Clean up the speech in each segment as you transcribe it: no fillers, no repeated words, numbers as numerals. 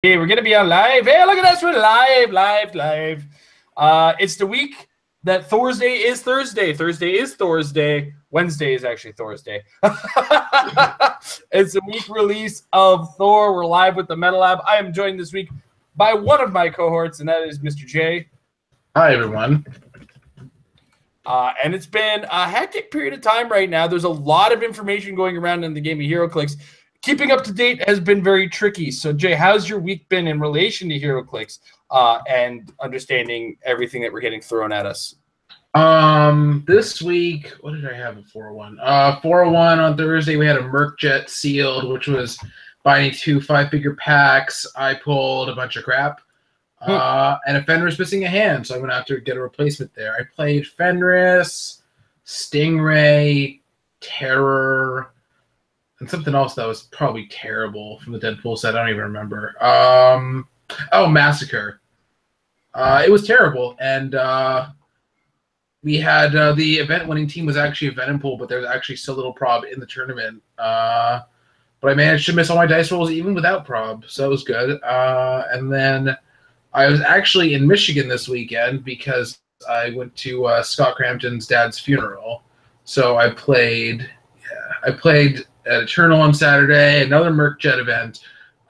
Hey, we're gonna be on live. Hey, look at us, we're live. It's the week that Thursday is Thursday. Thursday is Thor's Day. Wednesday is actually Thor's Day. It's a week release of Thor. We're live with the Metal Lab. I am joined this week by one of my cohorts, and that is Mr. J. Hi, everyone. And it's been a hectic period of time right now. There's a lot of information going around in the game of HeroClix. Keeping up to date has been very tricky. So, Jay, how's your week been in relation to HeroClix and understanding everything that we're getting thrown at us? This week, what did I have at 401? 401 on Thursday, we had a Merc Jet sealed, which was buying 2 5-figure packs. I pulled a bunch of crap. And a Fenris missing a hand, so I'm going to have to get a replacement there. I played Fenris, Stingray, Terror, and something else that was probably terrible from the Deadpool set. I don't even remember. Massacre. It was terrible, and we had the event-winning team was actually a Venom pool, but there's actually still little prob in the tournament. But I managed to miss all my dice rolls even without prob, so that was good. And then I was actually in Michigan this weekend because I went to Scott Crampton's dad's funeral. So I played at Eternal on Saturday, another Merc Jet event.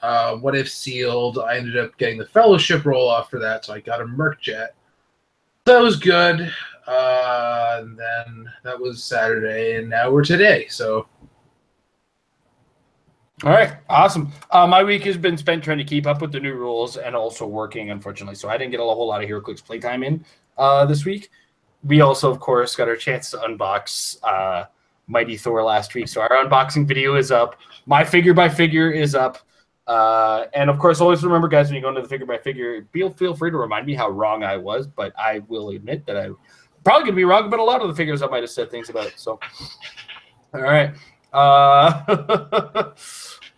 What If sealed. I ended up getting the Fellowship roll-off for that, so I got a Merc Jet. So that was good. And then that was Saturday, and now we're today. So. All right, awesome. My week has been spent trying to keep up with the new rules and also working, unfortunately. So I didn't get a whole lot of HeroClix playtime in this week. We also, of course, got our chance to unbox Mighty Thor last week. So our unboxing video is up. My figure-by-figure is up. And, of course, always remember, guys, when you go into the figure-by-figure, feel free to remind me how wrong I was. But I will admit that I'm probably going to be wrong about a lot of the figures I might have said things about. So, all right.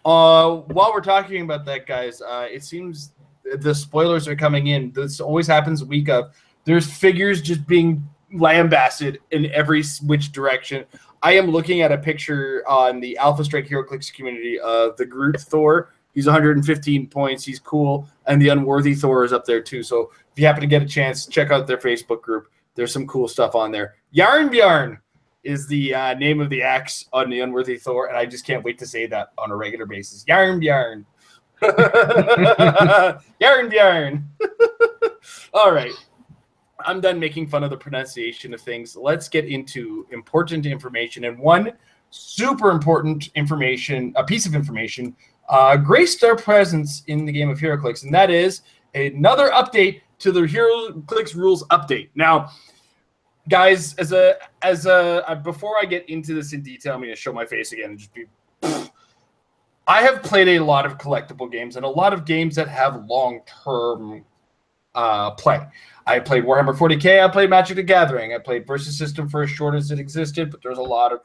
While we're talking about that, guys, it seems the spoilers are coming in. This always happens a week of. There's figures just being lambasted in every which direction. I am looking at a picture on the Alpha Strike HeroClix community of the Groot Thor. He's 115 points. He's cool. And the Unworthy Thor is up there, too. So if you happen to get a chance, check out their Facebook group. There's some cool stuff on there. Yarn is the name of the axe on the Unworthy Thor, and I just can't wait to say that on a regular basis. Yarn. Yarn. All right. I'm done making fun of the pronunciation of things. Let's get into important information. And one super important information, a piece of information, graced our presence in the game of HeroClix, and that is another update to the HeroClix rules update. Now, guys, before I get into this in detail, I'm going to show my face again and just be. I have played a lot of collectible games and a lot of games that have long-term play. I played Warhammer 40K. I played Magic the Gathering. I played Versus System for as short as it existed, but there's a lot of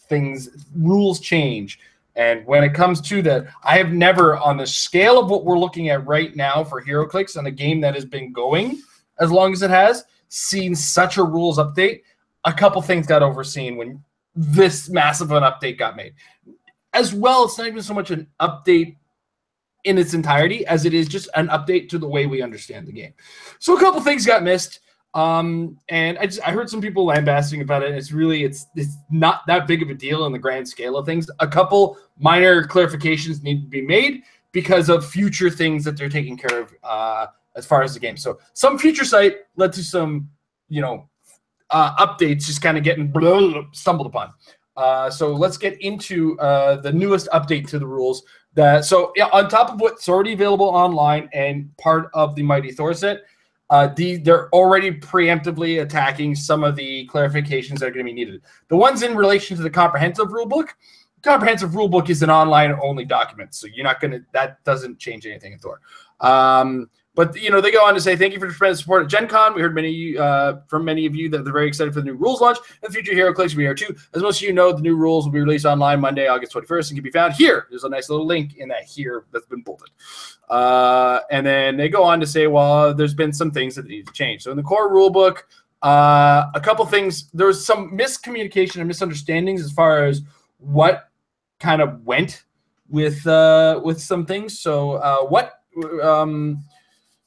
things. Rules change. And when it comes to that, I have never, on the scale of what we're looking at right now for HeroClix on a game that has been going as long as it has, seen such a rules update. A couple things got overseen when this massive an update got made. As well, it's not even so much an update in its entirety as it is just an update to the way we understand the game. So a couple things got missed. And I heard some people lambasting about it. It's not that big of a deal in the grand scale of things. A couple minor clarifications need to be made because of future things that they're taking care of as far as the game. So some future site led to some, updates just kind of getting stumbled upon. So let's get into the newest update to the rules. On top of what's already available online and part of the Mighty Thor set, they're already preemptively attacking some of the clarifications that are going to be needed. The ones in relation to the comprehensive rulebook. Comprehensive rulebook is an online-only document, so that doesn't change anything in Thor. But they go on to say, thank you for the tremendous support at Gen Con. We heard from many of you that they're very excited for the new rules launch and the future HeroClix. We are too. As most of you know, the new rules will be released online Monday, August 21st, and can be found here. There's a nice little link in that here that's been bolded. And then they go on to say, well, there's been some things that need to change. So in the core rulebook, a couple things. There was some miscommunication and misunderstandings as far as what kind of went with some things. So what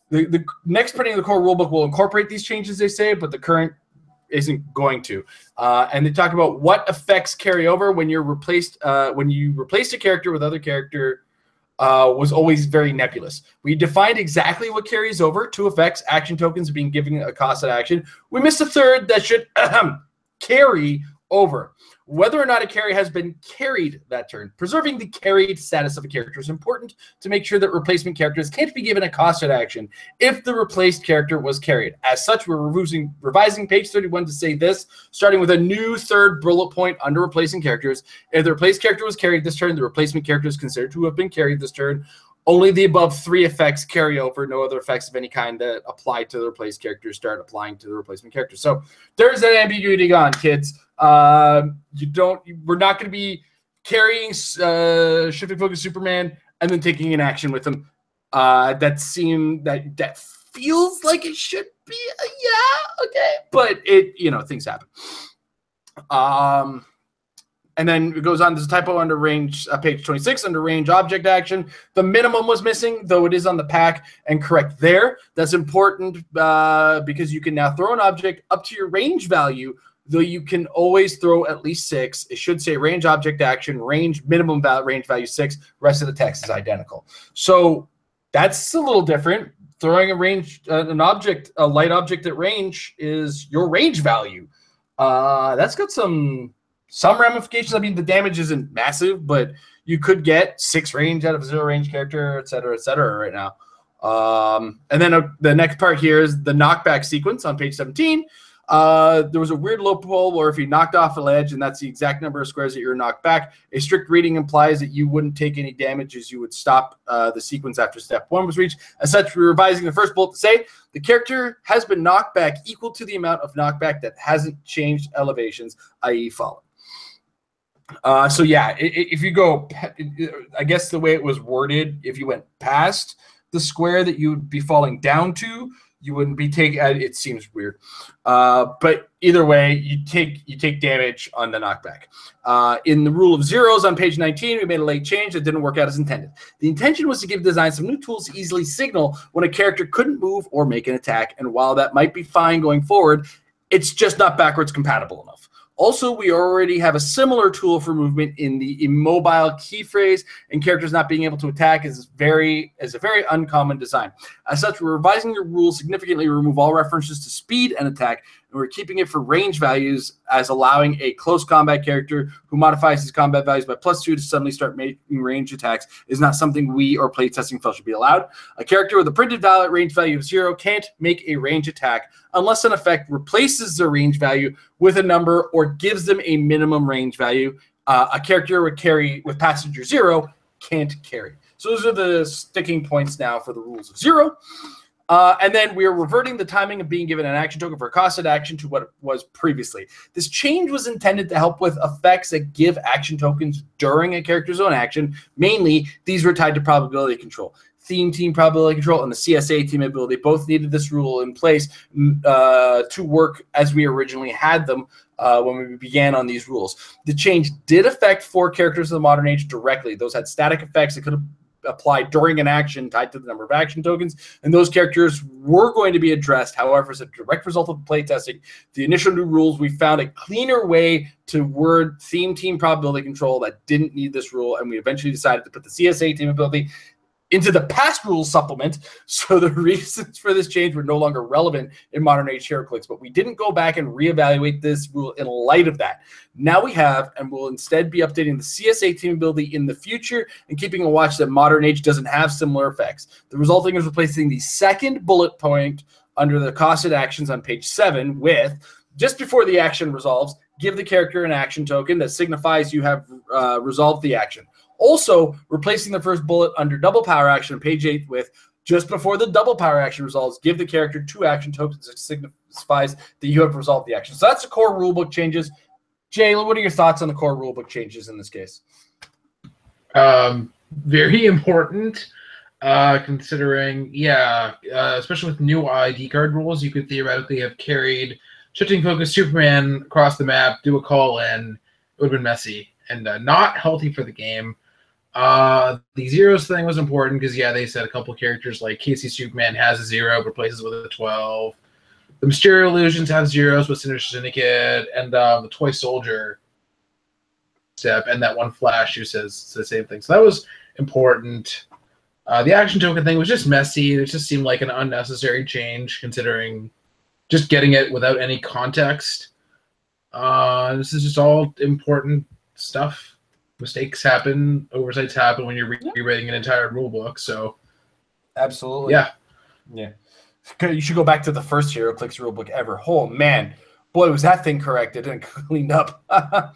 the next printing of the core rulebook will incorporate these changes, they say, but the current isn't going to. And they talk about what effects carry over when you're replaced. When you replaced a character with other character, was always very nebulous. We defined exactly what carries over: 2 effects, action tokens being given a cost of action. We missed a third that should carry over. Whether or not a carry has been carried that turn. Preserving the carried status of a character is important to make sure that replacement characters can't be given a costed action if the replaced character was carried. As such, we're revising page 31 to say this, starting with a new 3rd bullet point under replacing characters. If the replaced character was carried this turn, the replacement character is considered to have been carried this turn. Only the above 3 effects carry over. No other effects of any kind that apply to the replaced characters start applying to the replacement character. So there's that ambiguity gone, kids. We're not going to be carrying Shifting Focus Superman and then taking an action with him. That feels like it should be. Yeah, okay, but things happen. And then it goes on. There's a typo under range, page 26, under range object action. The minimum was missing, though it is on the pack and correct there. That's important because you can now throw an object up to your range value, though you can always throw at least 6. It should say range object action, range minimum range value 6. Rest of the text is identical. So that's a little different. Throwing a light object at range is your range value. That's got some ramifications. I mean, the damage isn't massive, but you could get 6 range out of a 0 range character, et cetera, right now. And then the next part here is the knockback sequence on page 17. There was a weird loophole where if you knocked off a ledge and that's the exact number of squares that you're knocked back, a strict reading implies that you wouldn't take any damage as you would stop the sequence after step 1 was reached. As such, we're revising the first bullet to say the character has been knocked back equal to the amount of knockback that hasn't changed elevations, i.e. fallen. So yeah, if you go, I guess the way it was worded, if you went past the square that you would be falling down to, you wouldn't be taking. It seems weird, but either way, you take damage on the knockback. In the rule of zeros on page 19, we made a late change that didn't work out as intended. The intention was to give design some new tools to easily signal when a character couldn't move or make an attack, and while that might be fine going forward, it's just not backwards compatible enough. Also, we already have a similar tool for movement in the immobile key phrase, and characters not being able to attack is a very uncommon design. As such, we're revising the rules significantly to remove all references to speed and attack, and we're keeping it for range values as allowing a close combat character who modifies his combat values by +2 to suddenly start making range attacks is not something we or playtesting felt should be allowed. A character with a printed valid range value of 0 can't make a range attack unless an effect replaces their range value with a number or gives them a minimum range value. A character would carry with passenger 0 can't carry. So those are the sticking points now for the rules of 0. And then we are reverting the timing of being given an action token for a costed action to what it was previously. This change was intended to help with effects that give action tokens during a character's own action. Mainly, these were tied to probability control. Theme team probability control and the CSA team ability both needed this rule in place to work as we originally had them when we began on these rules. The change did affect 4 characters of the modern age directly. Those had static effects that could have applied during an action tied to the number of action tokens, and those characters were going to be addressed. However, as a direct result of playtesting the initial new rules, we found a cleaner way to word theme team probability control that didn't need this rule, and we eventually decided to put the CSA team ability into the past rules supplement, so the reasons for this change were no longer relevant in modern age HeroClix, but we didn't go back and reevaluate this rule in light of that. Now we have, and we'll instead be updating the CSA team ability in the future and keeping a watch that modern age doesn't have similar effects. The resulting is replacing the second bullet point under the costed actions on page 7 with, just before the action resolves, give the character an action token that signifies you have resolved the action. Also, replacing the first bullet under double power action on page 8 with, just before the double power action resolves, give the character 2 action tokens that signifies that you have resolved the action. So that's the core rulebook changes. Jay, what are your thoughts on the core rulebook changes in this case? Very important, considering, especially with new ID card rules, you could theoretically have carried Shifting Focus Superman across the map, do a call-in. It would have been messy and not healthy for the game. The zeros thing was important because, yeah, they said a couple characters like Casey Superman has a 0, replaces with a 12. The Mysterio Illusions have zeros with Sinister Syndicate, and the Toy Soldier step, and that one Flash who says the same thing. So that was important. The action token thing was just messy. It just seemed like an unnecessary change, considering just getting it without any context. This is just all important stuff. Mistakes happen, oversights happen when you're rewriting an entire rule book. So, absolutely, yeah. You should go back to the first HeroClix rulebook ever. Oh man, boy, was that thing corrected and cleaned up.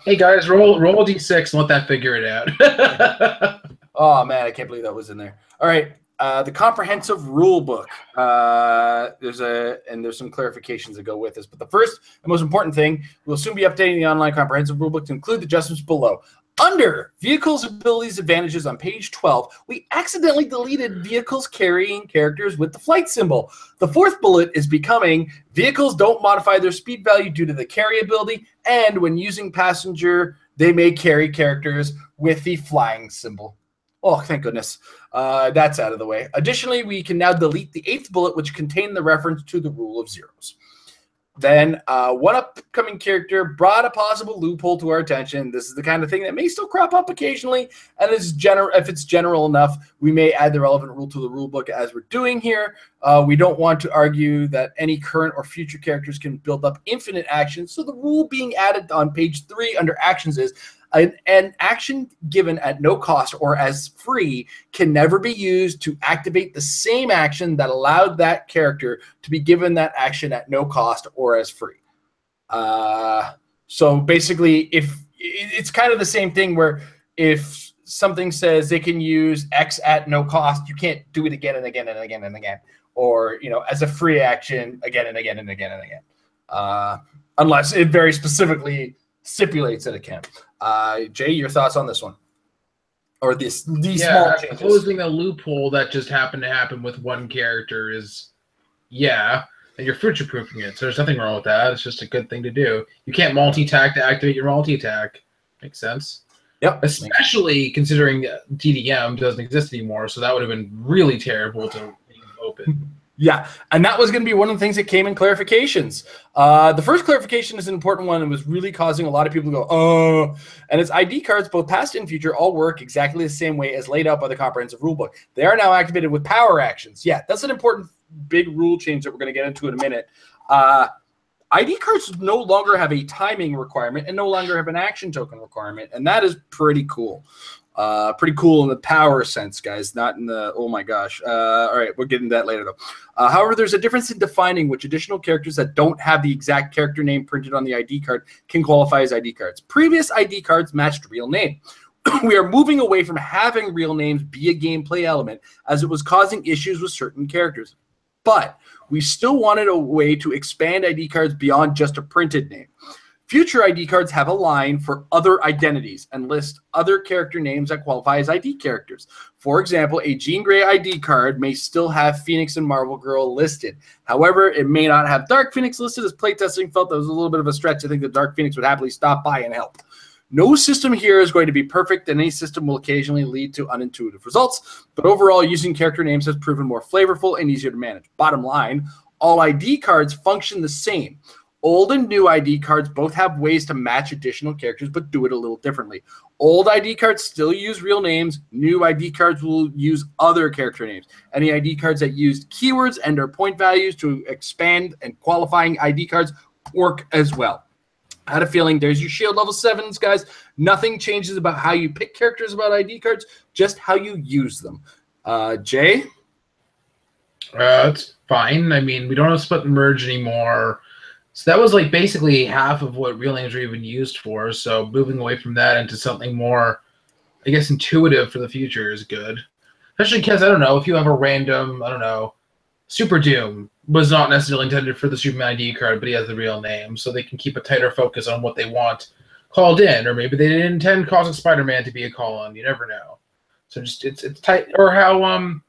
Hey guys, roll a d6 and let that figure it out. Oh man, I can't believe that was in there. All right, the comprehensive rule book. There's some clarifications that go with this, but the first and most important thing, we'll soon be updating the online comprehensive rule book to include the adjustments below. Under Vehicles, Abilities, Advantages on page 12, we accidentally deleted vehicles carrying characters with the flight symbol. The fourth bullet is becoming vehicles don't modify their speed value due to the carry ability, and when using passenger, they may carry characters with the flying symbol. Oh, thank goodness. That's out of the way. Additionally, we can now delete the eighth bullet, which contained the reference to the rule of zeros. Then one upcoming character brought a possible loophole to our attention. This is the kind of thing that may still crop up occasionally, and if it's general enough, we may add the relevant rule to the rule book as we're doing here. We don't want to argue that any current or future characters can build up infinite actions, so the rule being added on page 3 under actions is an action given at no cost or as free can never be used to activate the same action that allowed that character to be given that action at no cost or as free. So basically, if it's kind of the same thing where if something says they can use X at no cost, you can't do it again and again and again and again, or as a free action again and again and again and again, unless it very specifically stipulates that it can. Jay, your thoughts on this one? Or these small changes? Closing a loophole that just happened to happen with one character is, and you're future-proofing it. So there's nothing wrong with that. It's just a good thing to do. You can't multi-attack to activate your multi-attack. Makes sense. Yep. Especially considering TDM doesn't exist anymore, so that would have been really terrible to leave open. Yeah, and that was going to be one of the things that came in clarifications. The first clarification is an important one and was really causing a lot of people to go, oh. And it's ID cards, both past and future, all work exactly the same way as laid out by the comprehensive rulebook. They are now activated with power actions. Yeah, that's an important big rule change that we're going to get into in a minute. ID cards no longer have a timing requirement and no longer have an action token requirement, and that is pretty cool. Pretty cool in the power sense, guys, not in the oh my gosh. All right, we'll get into that later though. However, there's a difference in defining which additional characters that don't have the exact character name printed on the ID card can qualify as ID cards. Previous ID cards matched real name. We are moving away from having real names be a gameplay element as it was causing issues with certain characters. But we still wanted a way to expand ID cards beyond just a printed name. Future ID cards have a line for other identities and list other character names that qualify as ID characters. For example, a Jean Grey ID card may still have Phoenix and Marvel Girl listed. However, it may not have Dark Phoenix listed, as playtesting felt that was a little bit of a stretch. I think that Dark Phoenix would happily stop by and help. No system here is going to be perfect, and any system will occasionally lead to unintuitive results. But overall, using character names has proven more flavorful and easier to manage. Bottom line, all ID cards function the same. Old and new ID cards both have ways to match additional characters, but do it a little differently. Old ID cards still use real names. New ID cards will use other character names. Any ID cards that use keywords and or point values to expand and qualifying ID cards work as well. I had a feeling there's your shield level 7s, guys. Nothing changes about how you pick characters about ID cards, just how you use them. Jay? It's fine. I mean, we don't have split and merge anymore. So that was like basically half of what real names were even used for. So moving away from that into something more, I guess, intuitive for the future is good. Especially because, I don't know, if you have a random, I don't know, Super Doom was not necessarily intended for the Superman ID card, but he has the real name. So they can keep a tighter focus on what they want called in. Or maybe they didn't intend Cosmic Spider-Man to be a call-on. You never know. So just it's tight. Or how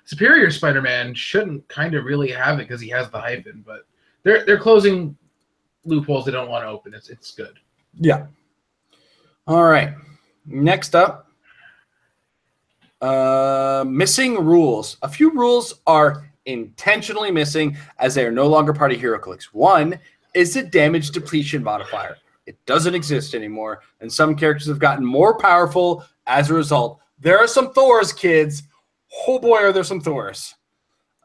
Superior Spider-Man shouldn't kind of really have it because he has the hyphen, but they're closing loopholes they don't want to open. It's good. Yeah. All right. Next up, Missing rules. A few rules are intentionally missing as they are no longer part of HeroClix. One is the damage depletion modifier. It doesn't exist anymore, and some characters have gotten more powerful as a result. There are some Thors, kids. Oh boy, are there some Thors.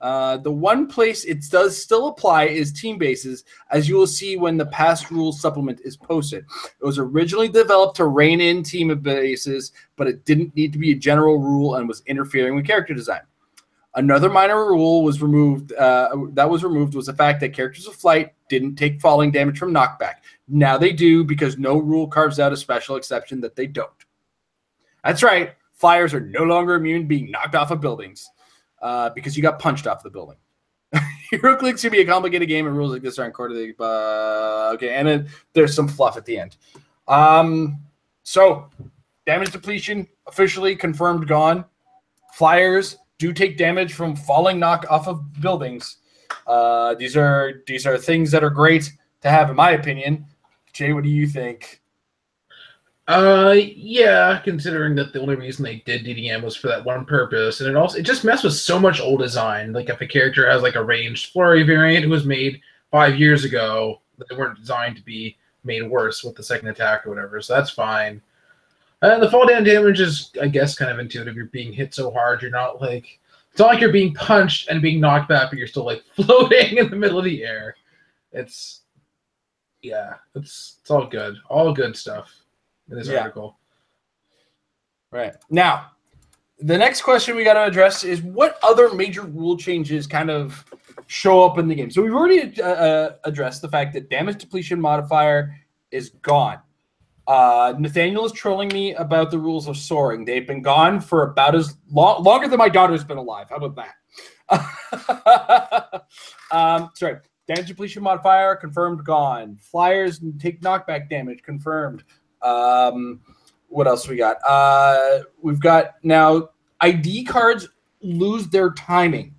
The one place it does still apply is team bases, as you will see when the past rules supplement is posted. It was originally developed to rein in team bases, but it didn't need to be a general rule and was interfering with character design. Another minor rule was removed. Was the fact that characters with flight didn't take falling damage from knockback. Now they do because no rule carves out a special exception that they don't. That's right. Flyers are no longer immune to being knocked off of buildings. Because you got punched off the building. HeroClix can be a complicated game, and rules like this aren't quarterly. Okay, and then there's some fluff at the end. So, damage depletion officially confirmed gone. Flyers do take damage from falling knock off of buildings. These are things that are great to have, in my opinion. Jay, what do you think? Yeah, considering that the only reason they did DDM was for that one purpose, and it just messed with so much old design. Like if a character has like a ranged flurry variant, it was made 5 years ago, but they weren't designed to be made worse with the second attack or whatever, so that's fine. The fall down damage is, I guess, kind of intuitive. You're being hit so hard, you're not like, it's not like you're being punched and being knocked back, but you're still like floating in the middle of the air. It's all good stuff in this article. Right. Now, the next question we got to address is what other major rule changes kind of show up in the game. So we've already addressed the fact that damage depletion modifier is gone. Nathaniel is trolling me about the rules of soaring. They've been gone for about as longer than my daughter's been alive. How about that? Sorry. Damage depletion modifier confirmed gone. Flyers take knockback damage confirmed. What else we got? We've got now ID cards lose their timing,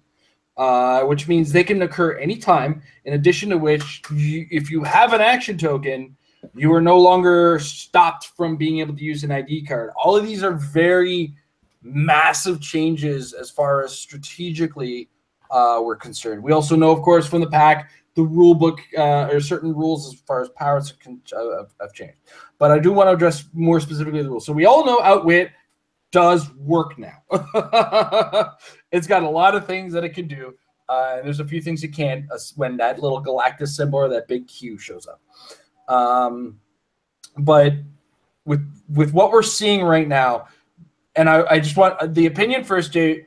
which means they can occur anytime. In addition to which, if you have an action token, you are no longer stopped from being able to use an ID card. All of these are very massive changes as far as strategically we're concerned. We also know, of course, from the pack, the rule book or certain rules as far as powers have changed. But I do want to address more specifically the rules. So we all know Outwit does work now. It's got a lot of things that it can do. And there's a few things it can't when that little Galactus symbol or that big Q shows up. But with what we're seeing right now, and I just want the opinion first, Jay,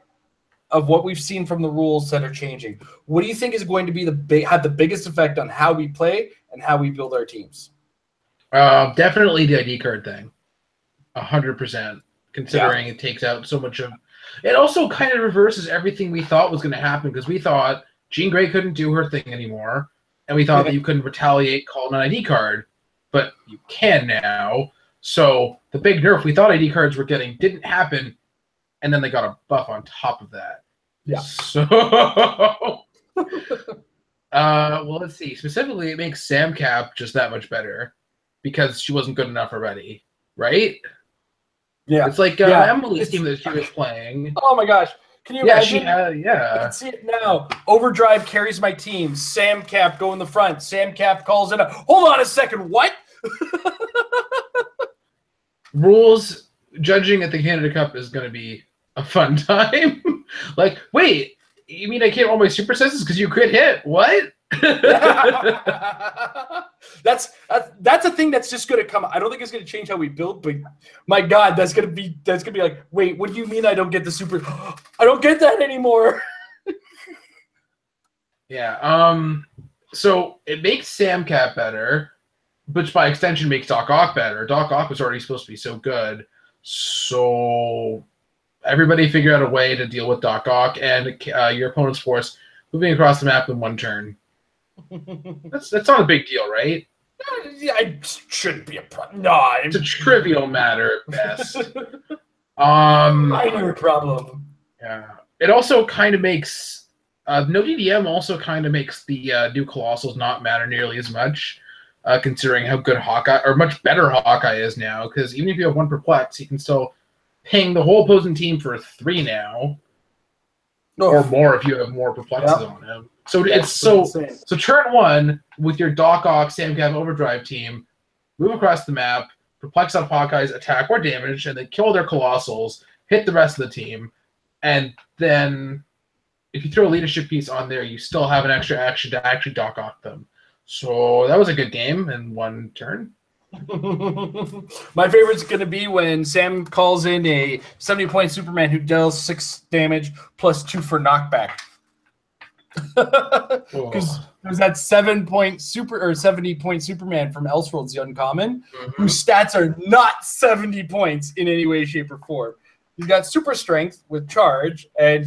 of what we've seen from the rules that are changing. What do you think is going to be have the biggest effect on how we play and how we build our teams? Definitely the ID card thing, 100%. Considering it takes out so much of, it also kind of reverses everything we thought was going to happen, because we thought Jean Grey couldn't do her thing anymore, and we thought that you couldn't retaliate calling an ID card, but you can now. So the big nerf we thought ID cards were getting didn't happen. And then they got a buff on top of that. Yeah. So, well, let's see. Specifically, it makes Sam Cap just that much better because she wasn't good enough already, right? Yeah. It's like Emily's team that she was playing. Oh my gosh. Can you imagine? Yeah. I can see it now. Overdrive carries my team. Sam Cap go in the front. Sam Cap calls in hold on a second. What? Rules judging at the Canada Cup is going to be a fun time. Like, wait, you mean I can't roll my super senses because you crit hit? What? That's a thing that's just going to come. I don't think it's going to change how we build, but my God, that's going to be like, wait, what do you mean I don't get the super? I don't get that anymore. Yeah. So it makes Sam Cap better, which by extension makes Doc Ock better. Doc Ock was already supposed to be so good. So everybody figure out a way to deal with Doc Ock and your opponent's force moving across the map in one turn. That's not a big deal, right? It shouldn't be a problem. No, it's a trivial matter at best. Minor problem. Yeah. It also kind of makes no DDM also kind of makes the new Colossals not matter nearly as much. Considering how good Hawkeye, or much better Hawkeye is now, because even if you have one perplex, he can still ping the whole opposing team for 3 now, or more if you have more perplexes on him. So so turn 1 with your Doc Ock, Sam Cav Overdrive team, move across the map, perplex up Hawkeye's attack or damage, and then kill their Colossals, hit the rest of the team, and then if you throw a leadership piece on there, you still have an extra action to actually Doc Ock them. So that was a good game in 1 turn. My favorite's going to be when Sam calls in a 70-point Superman who deals 6 damage plus 2 for knockback. Because there's that 7-point 70-point Superman from Elseworlds the Uncommon, whose stats are not 70 points in any way, shape, or form. He's got super strength with charge, and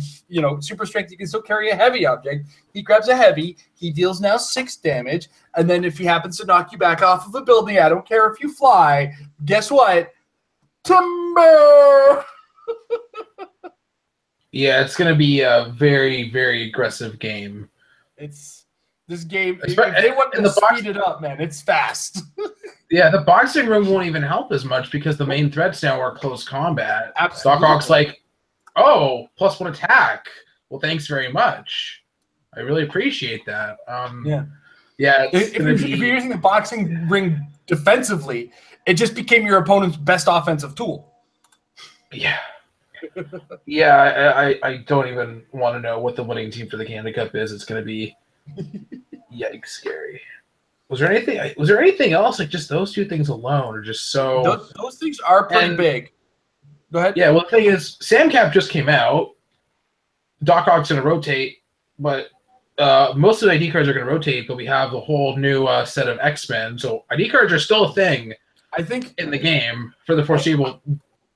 super strength. You can still carry a heavy object. He grabs a heavy. He deals now 6 damage, and then if he happens to knock you back off of a building, I don't care if you fly. Guess what? Timber. Yeah, it's going to be a very, very aggressive game. It's this game. If they want to speed it up, man, it's fast. Yeah, the boxing room won't even help as much because the main threats now are close combat. Absolutely. Doc Ock's like, oh, +1 attack. Well, thanks very much. I really appreciate that. Yeah. If you're using the boxing ring defensively, it just became your opponent's best offensive tool. Yeah. Yeah, I don't even want to know what the winning team for the Canada Cup is. It's going to be yikes scary. Was there anything else? Like just those 2 things alone are just so. Those things are pretty big. Go ahead. Yeah, well, the thing is, Sam Cap just came out. Doc Ock's going to rotate, but most of the ID cards are going to rotate. But we have the whole new set of X-Men, so ID cards are still a thing. I think in the game for the foreseeable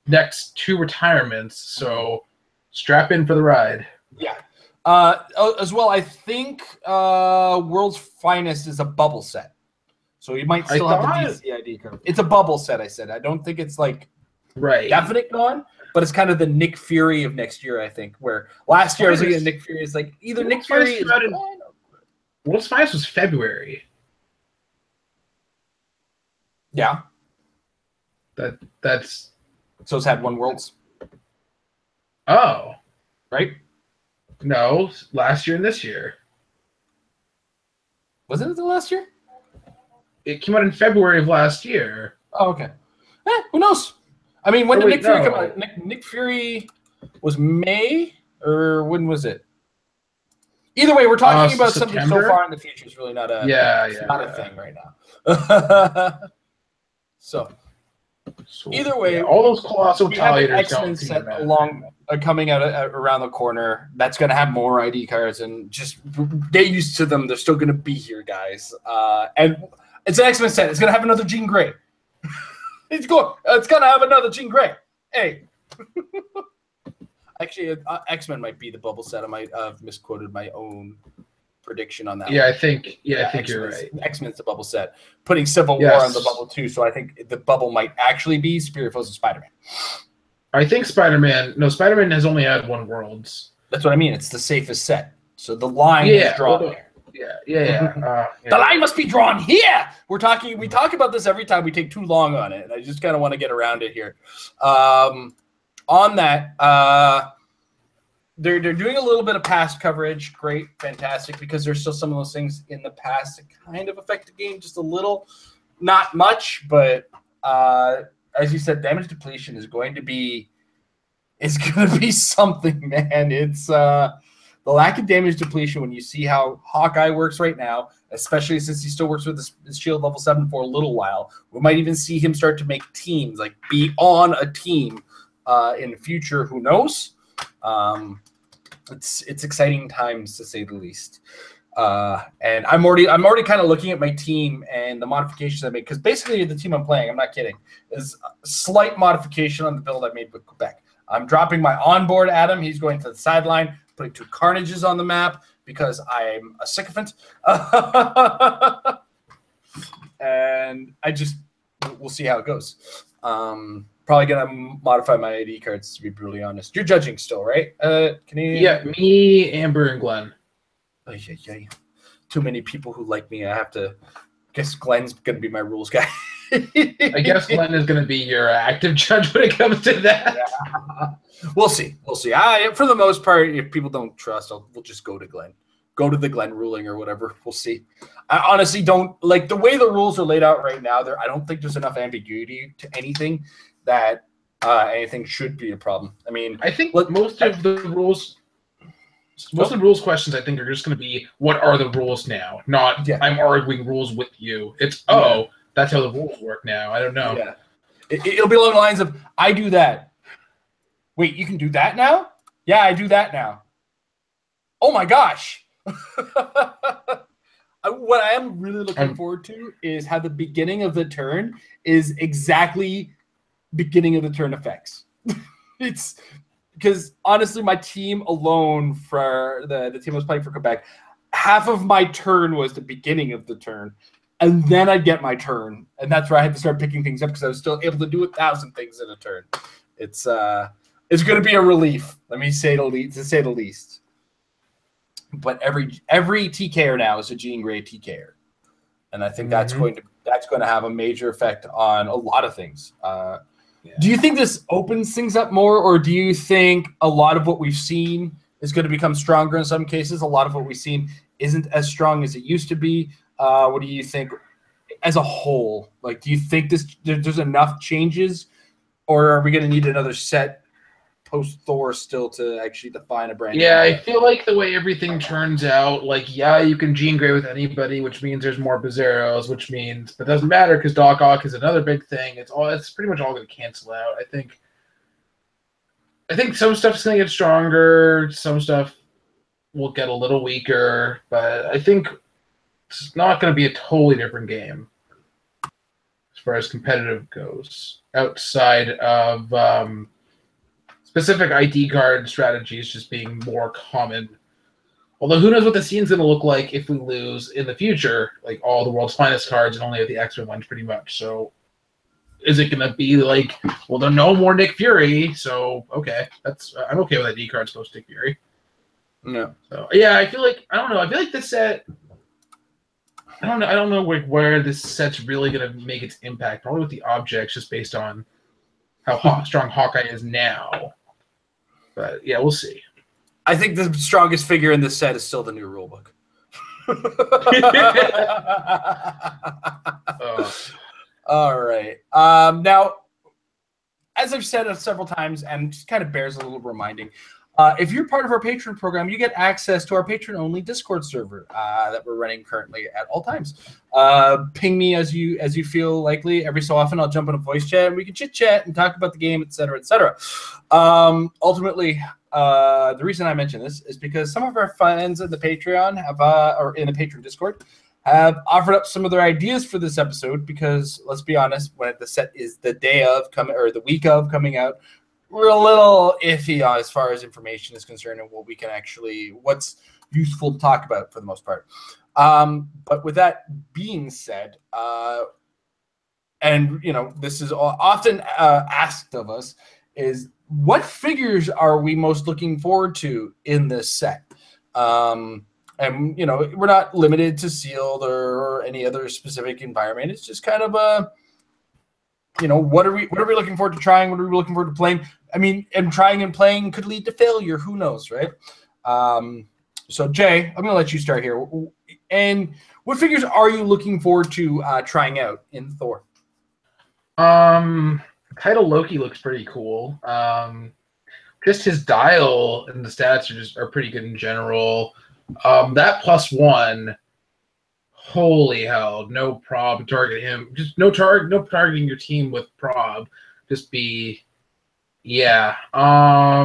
next 2 retirements. So strap in for the ride. Yeah. As well, I think World's Finest is a bubble set. So you might still have the DC ID card. It's a bubble set, I said. I don't think it's like definite gone, but it's kind of the Nick Fury of next year, I think, where last year I was looking at Nick Fury. It's like either Nick Fury is gone. World's Finest was February. Yeah. That's so it's had 1 Worlds. Oh. Right? No, last year and this year. Wasn't it the last year? It came out in February of last year. Oh, okay. Who knows? I mean, when did Nick Fury come out? Nick Fury was May, or when was it? Either way, we're talking about September? something so far in the future. It's really not a a thing right now. So either way, all those colossal retaliators X-Men set coming out around the corner. That's going to have more ID cards, and just get used to them. They're still going to be here, guys. And it's an X-Men set. It's going to have another Jean Grey. It's going to have another Jean Grey. Hey. Actually, X-Men might be the bubble set. I might have misquoted my own prediction on that. Yeah, I think you're right. X-Men's the bubble set. Putting Civil War on the bubble too, so I think the bubble might actually be Spirit Foes and Spider-Man. I think Spider-Man has only had 1 Worlds. That's what I mean. It's the safest set. So the line is drawn there. Yeah. The line must be drawn here. We talk about this every time we take too long on it. And I just kind of want to get around it here. On that, they're doing a little bit of past coverage. Great, fantastic, because there's still some of those things in the past that kind of affect the game just a little. Not much, but as you said, damage depletion is going to be something, man. It's the lack of damage depletion when you see how Hawkeye works right now, especially since he still works with his shield level 7 for a little while. We might even see him start to make teams, like be on a team in the future. Who knows? It's exciting times, to say the least. And I'm already kind of looking at my team and the modifications I made, because basically the team I'm playing, I'm not kidding, is a slight modification on the build I made with Quebec. I'm dropping my onboard Adam. He's going to the sideline, putting 2 Carnages on the map because I'm a sycophant. And we'll see how it goes. Probably going to modify my ID cards, to be brutally honest. You're judging still, right? Yeah, me, Amber, and Glenn. Too many people who like me. I have to guess Glenn's going to be my rules guy. I guess Glenn is going to be your active judge when it comes to that. Yeah. We'll see. We'll see. For the most part, if people don't trust, we'll just go to Glenn. Go to the Glenn ruling or whatever. We'll see. I honestly don't like the way the rules are laid out right now. I don't think there's enough ambiguity to anything that anything should be a problem. I mean, I think most of the rules questions I think are just going to be, what are the rules now? Not I'm arguing rules with you. It's that's how the rules work now. I don't know. Yeah, it'll be along the lines of I do that. Wait, you can do that now? Yeah, I do that now. Oh my gosh. What I am really looking forward to is how the beginning of the turn is exactly beginning of the turn effects. It's because honestly, my team alone for the team I was playing for Quebec, half of my turn was the beginning of the turn, and then I'd get my turn, and that's where I had to start picking things up because I was still able to do 1,000 things in a turn. It's going to be a relief. Let me say the least. But every TKer now is a Jean Grey TKer, and I think that's going to have a major effect on a lot of things. Do you think this opens things up more, or do you think a lot of what we've seen is going to become stronger in some cases? A lot of what we've seen isn't as strong as it used to be. What do you think as a whole? Like, do you think there's enough changes, or are we going to need another set post Thor still to actually define a brand? Yeah, I feel like the way everything turns out, like, you can Jean Grey with anybody, which means there's more Bizarros, but it doesn't matter because Doc Ock is another big thing. It's pretty much all going to cancel out. I think some stuff's going to get stronger, some stuff will get a little weaker, but I think it's not going to be a totally different game as far as competitive goes, outside of specific ID card strategies just being more common. Although who knows what the scene's going to look like if we lose in the future, like all the world's finest cards and only have the extra ones pretty much. So is it going to be like, well, there's no more Nick Fury, so okay, I'm okay with ID cards post Nick Fury. No. So yeah, I feel like this set, I don't know where this set's really going to make its impact. Probably with the objects, just based on how strong Hawkeye is now. But yeah, we'll see. I think the strongest figure in this set is still the new rulebook. All right. Now, as I've said several times, and just kind of bears a little reminding, if you're part of our Patreon program, you get access to our Patreon-only Discord server that we're running currently at all times. Ping me as you feel likely. Every so often, I'll jump in a voice chat, and we can chit-chat and talk about the game, etc., etc. Ultimately, the reason I mention this is because some of our friends in the Patreon or in the Patreon Discord, have offered up some of their ideas for this episode. Because let's be honest, when the set is the day of coming or the week of coming out, we're a little iffy as far as information is concerned and what's useful to talk about for the most part. But with that being said, and this is often asked of us, is what figures are we most looking forward to in this set? And we're not limited to sealed or any other specific environment. It's just kind of a what are we looking forward to trying? What are we looking forward to playing? I mean, and trying and playing could lead to failure. Who knows, right? So, Jay, I'm going to let you start here. And what figures are you looking forward to trying out in Thor? Title Loki looks pretty cool. Just his dial and the stats are pretty good in general. That +1. Holy hell, no prob target him. Just no targeting your team with prob. Just be, yeah. I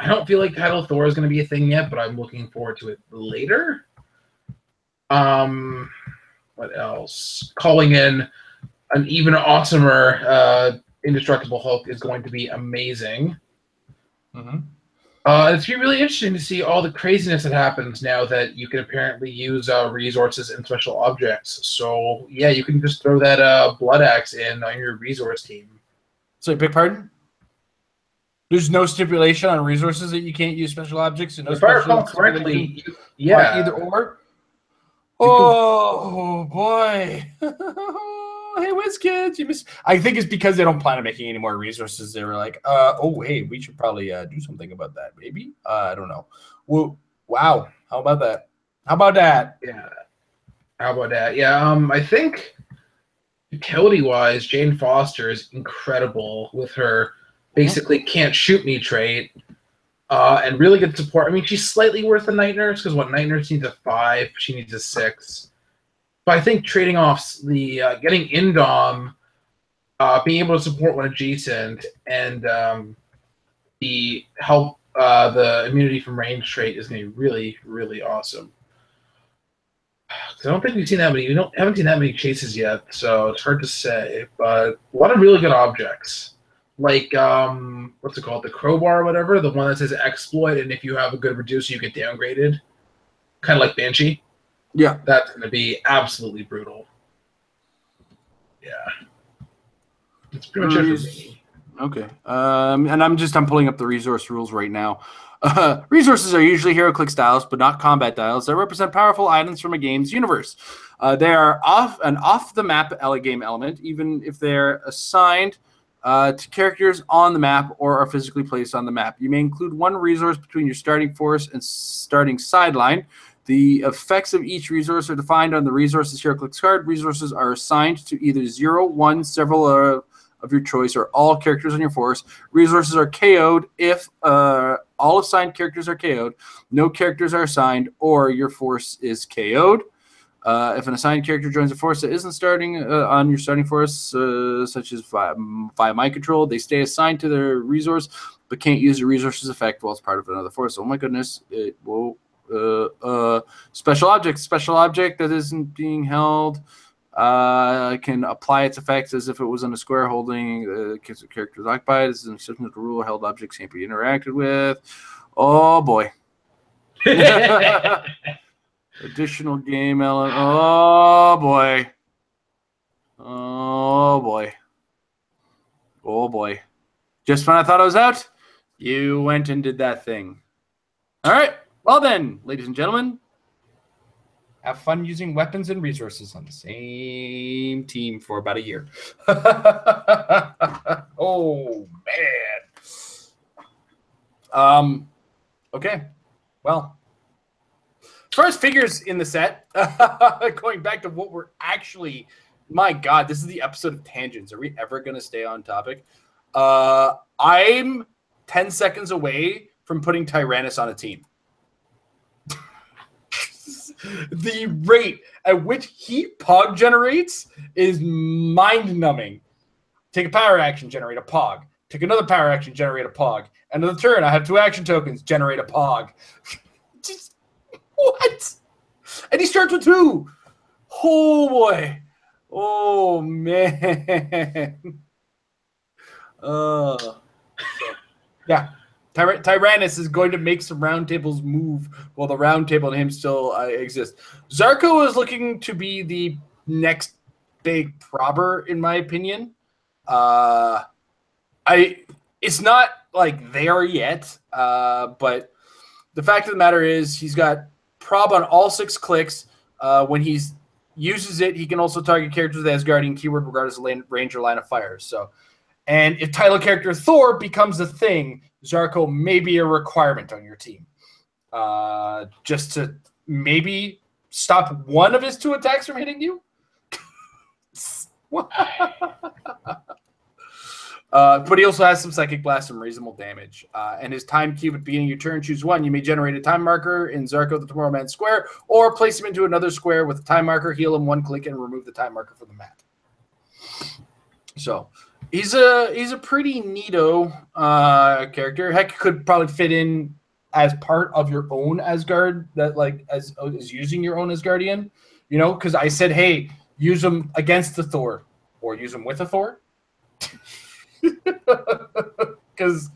don't feel like Title Thor is going to be a thing yet, but I'm looking forward to it later. What else? Calling in an even awesomer Indestructible Hulk is going to be amazing. Mm-hmm. It's going to be really interesting to see all the craziness that happens now that you can apparently use resources and special objects. So, yeah, you can just throw that Blood Axe in on your resource team. So, big pardon? There's no stipulation on resources that you can't use special objects? And no if I recall correctly, either or? Oh, boy. oh, hey, Wiz Kids, you missed. I think it's because they don't plan on making any more resources. They were like, oh, hey, we should probably do something about that. Maybe I don't know. Well, wow, how about that? How about that? Yeah. How about that? Yeah. I think utility-wise, Jane Foster is incredible with her basically can't shoot me trait. And really good support. I mean, she's slightly worth a Night Nurse because Night Nurse needs a 5, she needs a 6. But I think trading off the getting Indom, being able to support one adjacent, and the help the immunity from range trait is going to be really, really awesome. I don't think we've seen that many. Haven't seen that many chases yet, so it's hard to say. But a lot of really good objects. Like, what's it called? The crowbar or whatever. The one that says exploit, and if you have a good reducer, you get downgraded. Kind of like Banshee. Yeah. That's going to be absolutely brutal. Yeah. That's pretty much it for me. Okay. And I'm pulling up the resource rules right now. Resources are usually hero click styles, but not combat dials that represent powerful items from a game's universe. They are off the map game element, even if they're assigned to characters on the map or are physically placed on the map. You may include one resource between your starting force and starting sideline. The effects of each resource are defined on the resources hero clicks card. Resources are assigned to either 0, 1, several of your choice, or all characters on your force. Resources are KO'd if all assigned characters are KO'd, no characters are assigned, or your force is KO'd. If an assigned character joins a force that isn't starting on your starting force, such as via mind control, they stay assigned to their resource, but can't use the resource's effect while it's part of another force. Oh my goodness! It will special object that isn't being held can apply its effects as if it was in a square holding the character is occupied. This is an exception to the rule. Held objects can't be interacted with. Oh boy. Additional game element. Oh boy. Oh boy. Oh boy. Just when I thought I was out, you went and did that thing. All right. Well then, ladies and gentlemen, have fun using weapons and resources on the same team for about a year. Oh man. Okay. Well, as far as figures in the set, going back to what we're actually, my God, this is the episode of tangents. Are we ever going to stay on topic? I'm 10 seconds away from putting Tyrannus on a team. The rate at which he Pog generates is mind-numbing. Take a power action, generate a Pog. Take another power action, generate a Pog. End of the turn, I have 2 action tokens, generate a Pog. Just, what? And he starts with 2. Oh, boy. Oh, man. Yeah. Tyrannus is going to make some roundtables move while the roundtable and him still exist. Zarko is looking to be the next big probber, in my opinion. It's not like there yet, but the fact of the matter is he's got prob on all 6 clicks. When he uses it, he can also target characters with Asgardian keyword regardless of range or line of fire. So, and if title character Thor becomes a thing, Zarko may be a requirement on your team. Just to maybe stop one of his 2 attacks from hitting you. But he also has some Psychic Blast, some reasonable damage. And his time cube at beginning of your turn, choose 1. You may generate a time marker in Zarko the Tomorrow Man square, or place him into another square with a time marker, heal him 1 click, and remove the time marker from the map. So he's a pretty neato character. Heck, could probably fit in as part of your own Asgard, that like as using your own Asgardian, you know, because I said, hey, use him against the Thor or use him with a Thor. Because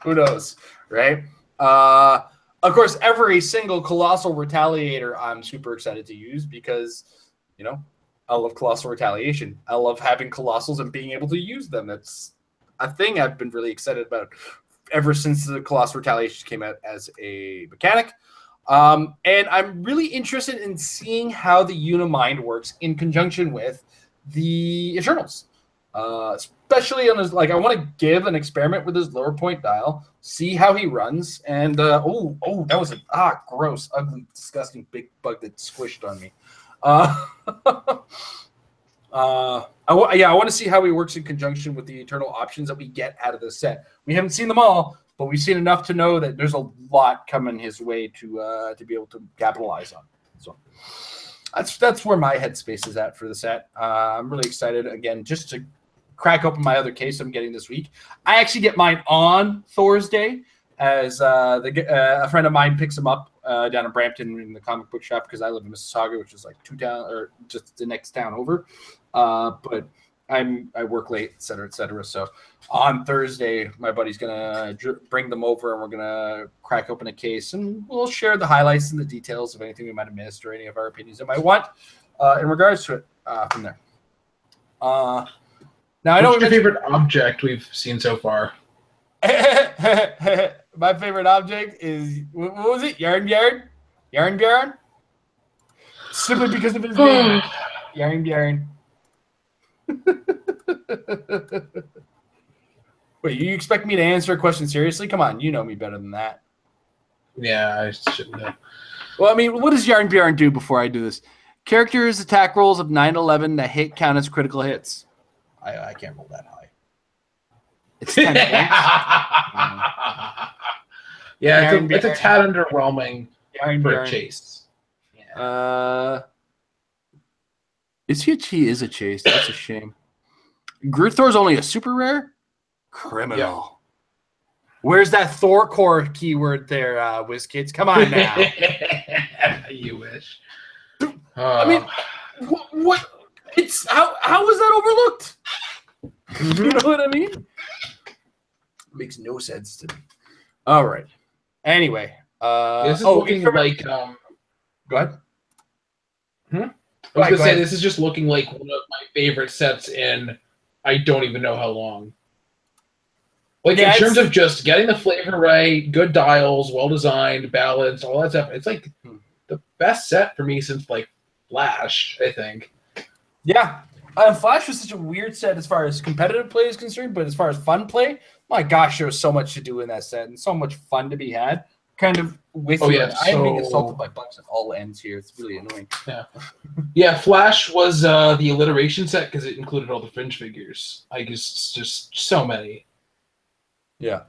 who knows, right? Of course, every single Colossal Retaliator I'm super excited to use because, you know, I love Colossal Retaliation. I love having Colossals and being able to use them. That's a thing I've been really excited about ever since the Colossal Retaliation came out as a mechanic. And I'm really interested in seeing how the Unimind works in conjunction with the Eternals. Especially on his, like, I want to give an experiment with his lower point dial, see how he runs, and that was gross, ugly, disgusting big bug that squished on me. I want to see how he works in conjunction with the eternal options that we get out of this set. We haven't seen them all, but we've seen enough to know that there's a lot coming his way to be able to capitalize on. So that's where my headspace is at for the set. I'm really excited again just to crack open my other case I'm getting this week. I actually get mine on Thor's Day, as a friend of mine picks them up down in Brampton in the comic book shop, because I live in Mississauga, which is like just the next town over. But I work late, et cetera, et cetera. So on Thursday, my buddy's gonna bring them over, and we're gonna crack open a case, and we'll share the highlights and the details of anything we might have missed or any of our opinions that might want in regards to it from there. Now, I know what's your favorite object we've seen so far? My favorite object is, what was it? Yarn Bjorn? Simply because of his name. Yarn Bjorn. Wait, you expect me to answer a question seriously? Come on, you know me better than that. Yeah, I shouldn't have. Well, I mean, what does Yarn Bjorn do before I do this? Characters' attack rolls of 9-11 that hit count as critical hits. I can't roll that high. It's 10 points. Yeah, it's a tad underwhelming for a chase. Yeah. Is he a chase? That's a shame. Groot Thor's only a super rare? Criminal. Yeah. Where's that Thor core keyword there, WizKids? Come on now. You wish. I mean, what? It's how was that overlooked? You know what I mean? Makes no sense to me. All right. Anyway, this is looking like. Go ahead. I was gonna say this is just looking like one of my favorite sets in I don't even know how long. Like, in terms of just getting the flavor right, good dials, well designed, balanced, all that stuff. It's like the best set for me since like Flash, I think. Yeah. Flash was such a weird set as far as competitive play is concerned, but as far as fun play, my gosh, there was so much to do in that set and so much fun to be had. Kind of with you. Yeah, I am being assaulted by bugs at all ends here. It's really annoying. Yeah. Yeah, Flash was the alliteration set because it included all the Fringe figures. I guess just so many. Yeah.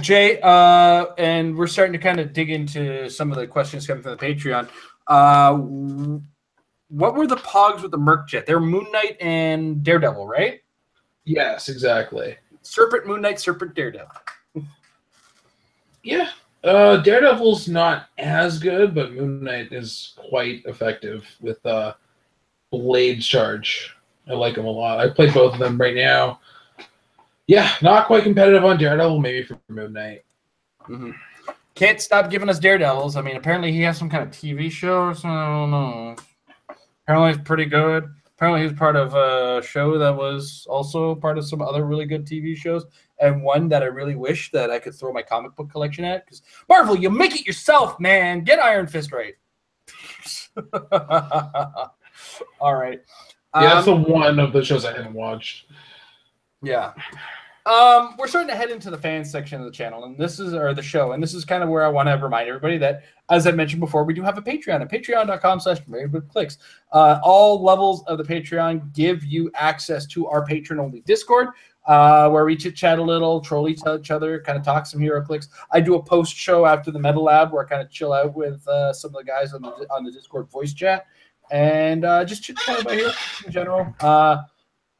Jay, and we're starting to kind of dig into some of the questions coming from the Patreon. What were the pogs with the Merc Jet? They were Moon Knight and Daredevil, right? Yes, exactly. Serpent, Moon Knight, Serpent, Daredevil. Yeah. Daredevil's not as good, but Moon Knight is quite effective with Blade Charge. I like him a lot. I played both of them right now. Yeah, not quite competitive on Daredevil, maybe for Moon Knight. Mm-hmm. Can't stop giving us Daredevils. I mean, apparently he has some kind of TV show or something. I don't know. Apparently it's pretty good. Apparently he was part of a show that was also part of some other really good TV shows, and one that I really wish that I could throw my comic book collection at. Because Marvel, you make it yourself, man. Get Iron Fist right. All right. Yeah, that's the one of the shows I haven't watched. Yeah. We're starting to head into the fans section of the channel, and this is the show, and this is kind of where I want to remind everybody that, as I mentioned before, we do have a Patreon at patreon.com/marriedwithclicks. All levels of the Patreon give you access to our patron-only Discord, where we chit-chat a little, troll each other, kind of talk some hero clicks. I do a post show after the Metal Lab where I kind of chill out with some of the guys on the Discord voice chat, and just chit-chat about hero in general.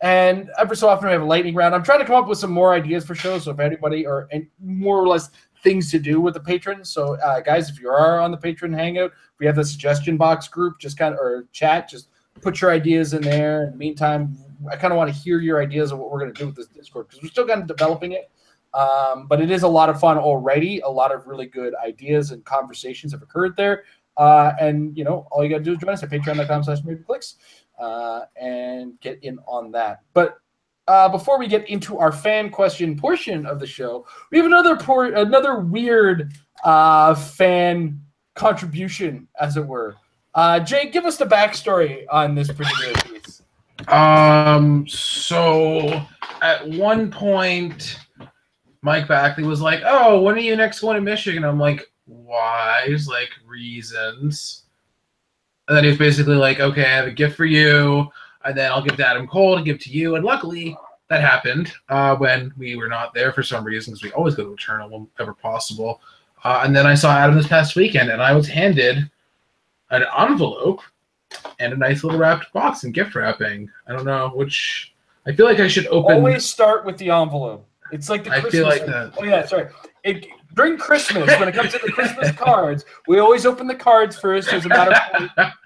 And every so often we have a lightning round. I'm trying to come up with some more ideas for shows. So if anybody and more or less things to do with the patrons. So guys, if you are on the patron hangout, we have the suggestion box group, just kind of, or chat, just put your ideas in there. In the meantime, I kind of want to hear your ideas of what we're going to do with this Discord, because we're still kind of developing it. But it is a lot of fun already. A lot of really good ideas and conversations have occurred there. And all you got to do is join us at patreon.com/marriedwithclicks. And get in on that. But before we get into our fan question portion of the show, we have another weird fan contribution, as it were. Jay, give us the backstory on this particular piece. So at one point, Mike Backley was like, "Oh, when are you next going to Michigan?" I'm like, "Why?" He's like, "Reasons." And then he was basically like, "Okay, I have a gift for you, and then I'll give to Adam Cole to give to you." And luckily, that happened when we were not there for some reason, because we always go to Eternal whenever possible. And then I saw Adam this past weekend, and I was handed an envelope and a nice little wrapped box and gift wrapping. I don't know which. I feel like I should open. Always start with the envelope. It's like the Christmas. I feel like that. Oh yeah, sorry. During Christmas, when it comes to the Christmas cards, we always open the cards first as a matter of fact.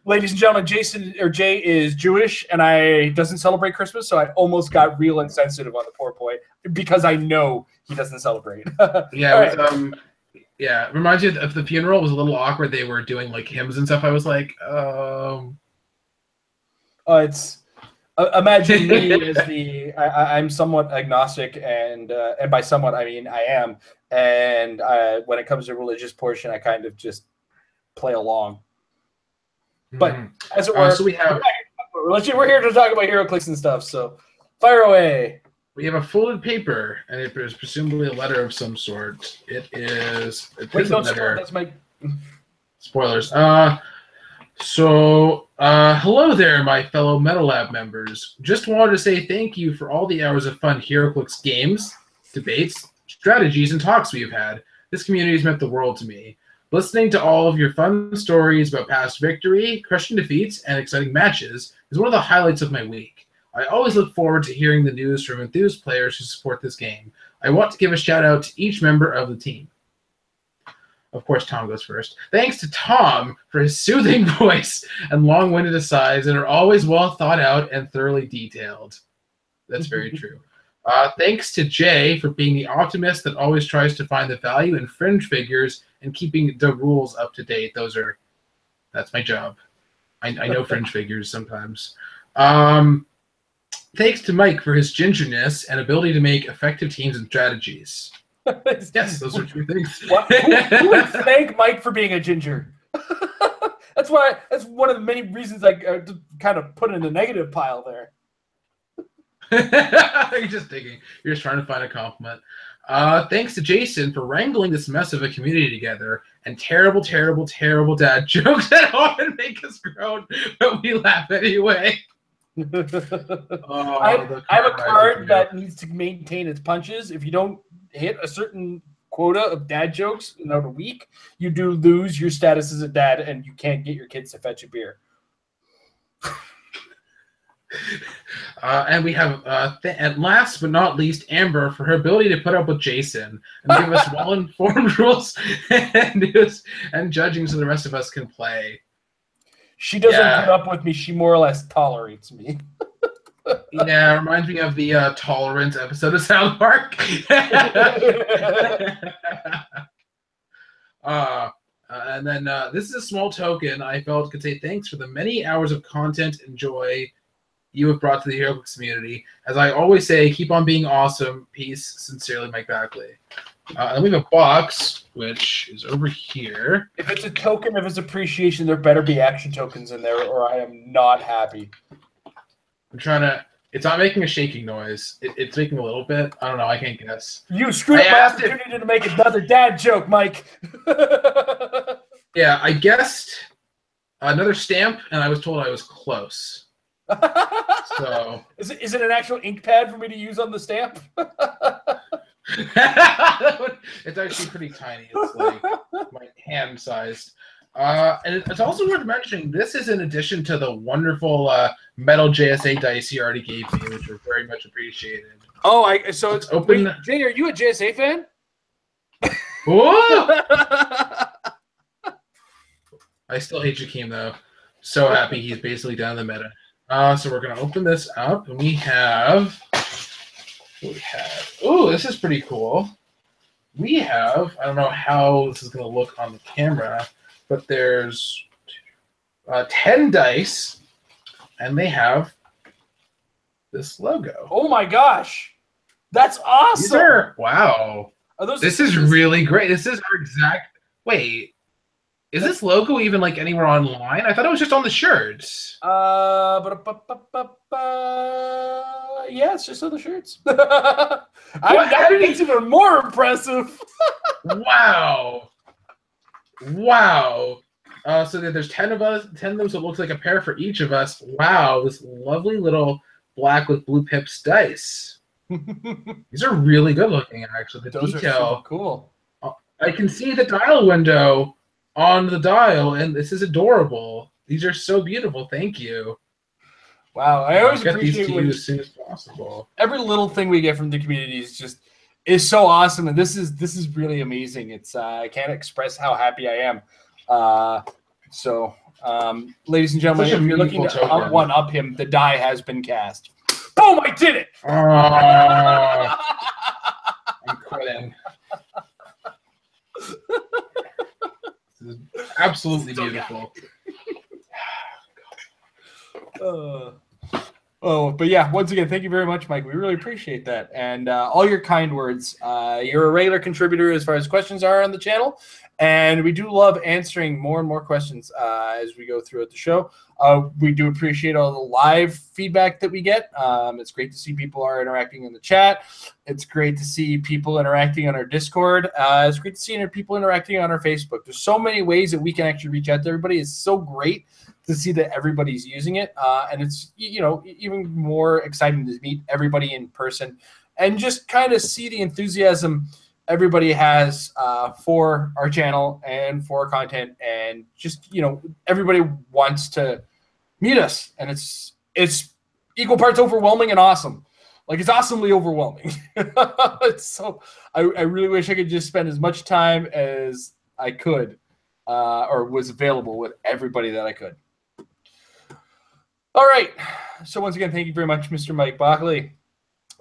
Ladies and gentlemen, Jay is Jewish and doesn't celebrate Christmas, so I almost got real insensitive on the poor boy because I know he doesn't celebrate. Yeah, right. Yeah, it reminds you of the funeral. It was a little awkward. They were doing like hymns and stuff. I was like, it's imagine me as I'm somewhat agnostic, and by somewhat I mean I am. And when it comes to religious portion, I kind of just play along. But as it were, so we have. We're here to talk about HeroClix and stuff. So fire away. We have a folded paper, and it is presumably a letter of some sort. It is. Wait, don't spoil. That's my spoilers. Hello there, my fellow Metal Lab members. Just wanted to say thank you for all the hours of fun HeroClix games, debates, strategies, and talks we've had. This community has meant the world to me. Listening to all of your fun stories about past victory, crushing defeats, and exciting matches is one of the highlights of my week. I always look forward to hearing the news from enthused players who support this game. I want to give a shout out to each member of the team. Of course, Tom goes first. Thanks to Tom for his soothing voice and long-winded asides that are always well thought out and thoroughly detailed. That's very true. Thanks to Jay for being the optimist that always tries to find the value in fringe figures and keeping the rules up to date. That's my job. I know fringe figures sometimes. Thanks to Mike for his gingerness and ability to make effective teams and strategies. Yes, those are true things. Who would thank Mike for being a ginger? That's one of the many reasons I kind of put in the negative pile there. You're just digging. You're just trying to find a compliment. Thanks to Jason for wrangling this mess of a community together, and terrible, terrible, terrible dad jokes that often make us groan, but we laugh anyway. I have a card that needs to maintain its punches. If you don't hit a certain quota of dad jokes in a week, you do lose your status as a dad, and you can't get your kids to fetch a beer. And we have, and last but not least, Amber for her ability to put up with Jason and give us well-informed rules and judging so the rest of us can play. She doesn't put up with me. She more or less tolerates me. Yeah, it reminds me of the Tolerance episode of South Park. And then this is a small token I felt could say thanks for the many hours of content and joy you have brought to the HeroClix community. As I always say, keep on being awesome. Peace. Sincerely, Mike Backley. And we have a box, which is over here. If it's a token of his appreciation, there better be action tokens in there, or I am not happy. I'm trying to... It's not making a shaking noise. It's making a little bit. I don't know. I can't guess. You screwed up my opportunity to make another dad joke, Mike. Yeah, I guessed another stamp, and I was told I was close. So is it an actual ink pad for me to use on the stamp? It's actually pretty tiny. It's like my hand sized. And it's also worth mentioning this is in addition to the wonderful metal JSA dice you already gave me, which are very much appreciated. Oh, so it's open. Wait, Jay, are you a JSA fan? Whoa! I still hate Jakeem though. So happy he's basically down the meta. So we're gonna open this up, and we have. Oh, this is pretty cool. We have. I don't know how this is gonna look on the camera, but there's 10 dice, and they have this logo. Oh my gosh, that's awesome! Wow. Are those this is really great. This is our exact. Wait. Is this logo even like anywhere online? I thought it was just on the shirts. Yeah, it's just on the shirts. That's even more impressive. Wow. Wow. So there's 10 of us, 10 of them, so it looks like a pair for each of us. Wow, this lovely little black with blue pips dice. These are really good looking, actually. Those detail. Are super cool. I can see the dial window on the dial, and this is adorable. These are so beautiful. Thank you. Wow, I always get appreciate these to you as soon as possible. Every little thing we get from the community is so awesome, and this is really amazing. It's I can't express how happy I am. Ladies and gentlemen, if you're looking to one up him, the die has been cast. Boom! I did it. I'm quitting. This is absolutely beautiful. But yeah, once again, thank you very much, Mike. We really appreciate that. And all your kind words. You're a regular contributor as far as questions are on the channel. And we do love answering more and more questions as we go throughout the show. We do appreciate all the live feedback that we get. It's great to see people are interacting in the chat. It's great to see people interacting on our Discord. It's great to see people interacting on our Facebook. There's so many ways that we can actually reach out to everybody. It's so great to see that everybody's using it. And it's, even more exciting to meet everybody in person and just kind of see the enthusiasm everybody has for our channel and for our content, and just everybody wants to meet us, and it's equal parts overwhelming and awesome. Like, it's awesomely overwhelming. So I really wish I could just spend as much time as I could or was available with everybody that I could. All right, so once again, thank you very much, Mr. Mike Bockley.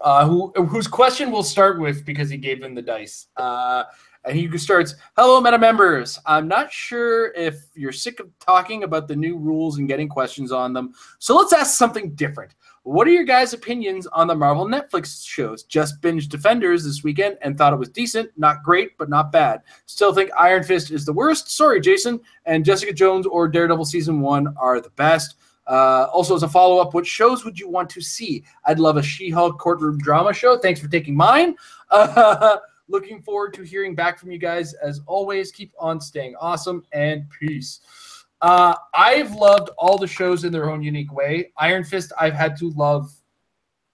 Whose question we'll start with because he gave them the dice. And he starts, hello, meta members. I'm not sure if you're sick of talking about the new rules and getting questions on them, so let's ask something different. What are your guys' opinions on the Marvel Netflix shows? Just binged Defenders this weekend and thought it was decent, not great, but not bad. Still think Iron Fist is the worst. Sorry, Jason. And Jessica Jones or Daredevil Season 1 are the best. Also, as a follow-up, what shows would you want to see? I'd love a She-Hulk courtroom drama show. Thanks for taking mine. Looking forward to hearing back from you guys. As always, keep on staying awesome, and peace. I've loved all the shows in their own unique way. Iron Fist, I've had to love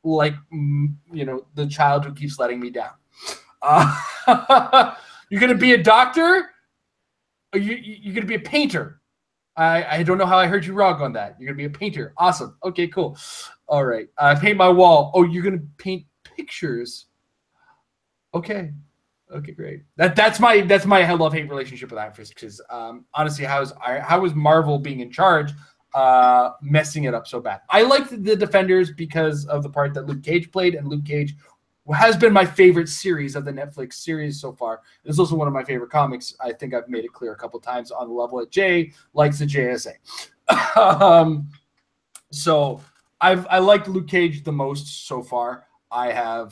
like, the child who keeps letting me down. You're going to be a doctor? Or you're going to be a painter? I don't know how I heard you wrong on that. You're going to be a painter. Awesome. Okay, cool. All right. Paint my wall. Oh, you're going to paint pictures. Okay. Okay, great. That's my love-hate relationship with Iron Fist, because honestly, how is Marvel being in charge messing it up so bad? I liked the Defenders because of the part that Luke Cage played, and Luke Cage has been my favorite series of the Netflix series so far. It's also one of my favorite comics. I think I've made it clear a couple times on the level that Jay likes the JSA. So I liked Luke Cage the most so far. I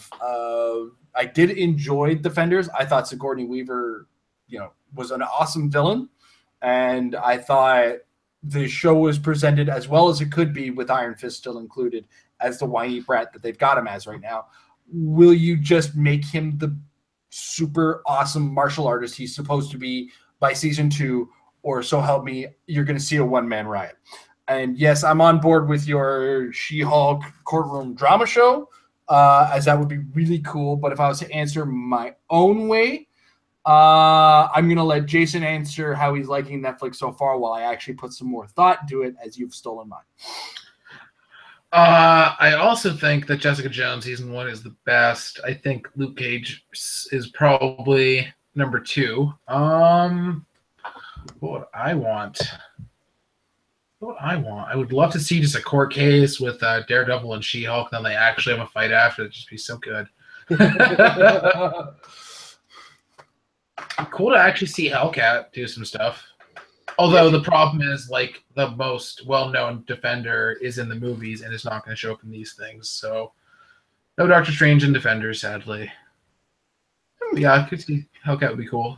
did enjoy Defenders. I thought Sigourney Weaver, was an awesome villain, and I thought the show was presented as well as it could be with Iron Fist still included as the whiny brat that they've got him as right now. Will you just make him the super awesome martial artist he's supposed to be by season 2, or so help me, you're going to see a one-man riot? And yes, I'm on board with your She-Hulk courtroom drama show, as that would be really cool. But if I was to answer my own way, I'm going to let Jason answer how he's liking Netflix so far while I actually put some more thought into it, as you've stolen mine. I also think that Jessica Jones Season 1 is the best. I think Luke Cage is probably number 2. What would I want? I would love to see just a court case with Daredevil and She-Hulk, then they actually have a fight after. It'd just be so good. Cool to actually see Hellcat do some stuff. Although the problem is, like, the most well-known Defender is in the movies and is not going to show up in these things. So, no Doctor Strange and Defenders, sadly. Yeah, I could see Hellcat would be cool.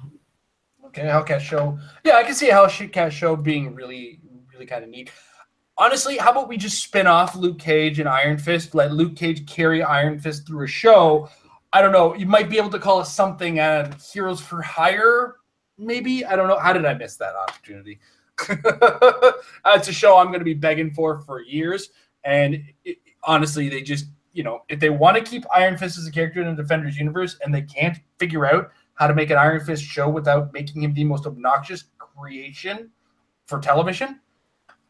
Okay, Hellcat show. Yeah, I can see a Hellcat show being really, really kind of neat. Honestly, how about we just spin off Luke Cage and Iron Fist? Let Luke Cage carry Iron Fist through a show. I don't know. You might be able to call it something Heroes for Hire, maybe. I don't know. How did I miss that opportunity? It's a show I'm going to be begging for years. And honestly, they just, if they want to keep Iron Fist as a character in the Defenders universe and they can't figure out how to make an Iron Fist show without making him the most obnoxious creation for television,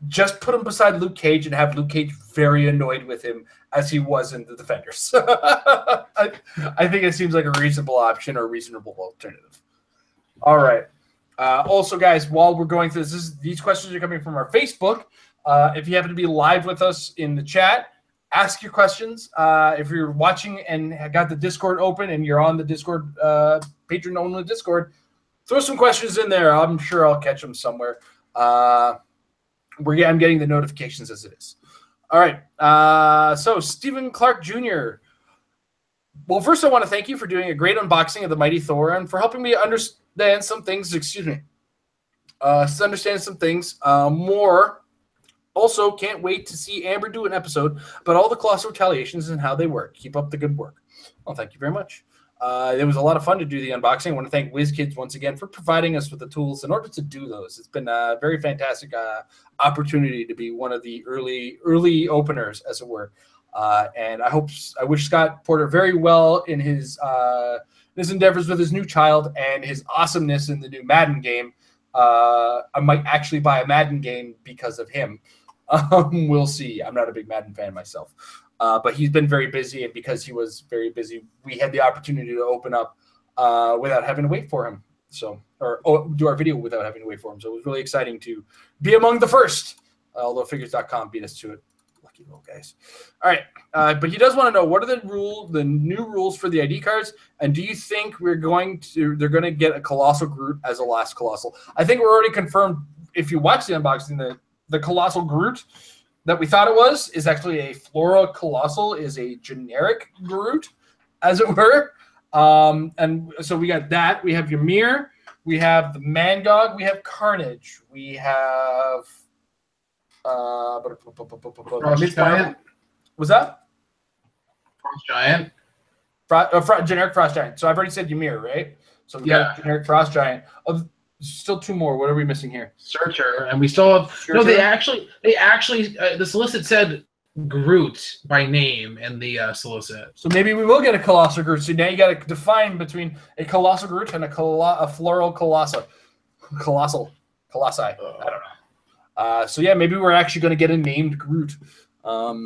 just put him beside Luke Cage and have Luke Cage very annoyed with him as he was in the Defenders. I think it seems like a reasonable option or a reasonable alternative. All right. Also, guys, while we're going through these questions are coming from our Facebook. If you happen to be live with us in the chat, ask your questions. If you're watching and got the Discord open and you're on the Discord, patron-only Discord, throw some questions in there. I'm sure I'll catch them somewhere. I'm getting the notifications as it is. All right. So Stephen Clark Jr. Well, first I want to thank you for doing a great unboxing of the Mighty Thor and for helping me understand some things. Understand some things more. Also, can't wait to see Amber do an episode about all the colossal retaliations and how they work. Keep up the good work. Well, thank you very much. It was a lot of fun to do the unboxing. I want to thank WizKids once again for providing us with the tools in order to do those. It's been a very fantastic opportunity to be one of the early openers, as it were. And I wish Scott Porter very well in his endeavors with his new child and his awesomeness in the new Madden game. I might actually buy a Madden game because of him. We'll see. I'm not a big Madden fan myself. But he's been very busy, and because he was very busy, we had the opportunity to open up without having to wait for him. Or do our video without having to wait for him. So it was really exciting to be among the first, although Figures.com beat us to it. Lucky little guys. All right. But he does want to know, what are the new rules for the ID cards, and do you think they're going to get a Colossal Groot as a last Colossal? I think we're already confirmed, if you watch the unboxing, the Colossal Groot that we thought it was is actually a Flora Colossal, is a generic Groot, as it were. And so we got that. We have Ymir. We have the Mangog. We have Carnage. We have Frost Giant. Was that? Frost Giant. Generic Frost Giant. So I've already said Ymir, right? So we got generic Frost Giant. Still two more. What are we missing here? Searcher, and we still have Searcher? No. They actually the solicit said Groot by name in the solicit. So maybe we will get a Colossal Groot. So now you got to define between a Colossal Groot and a Floral Colossal. Colossi. I don't know. So yeah, maybe we're actually going to get a named Groot. All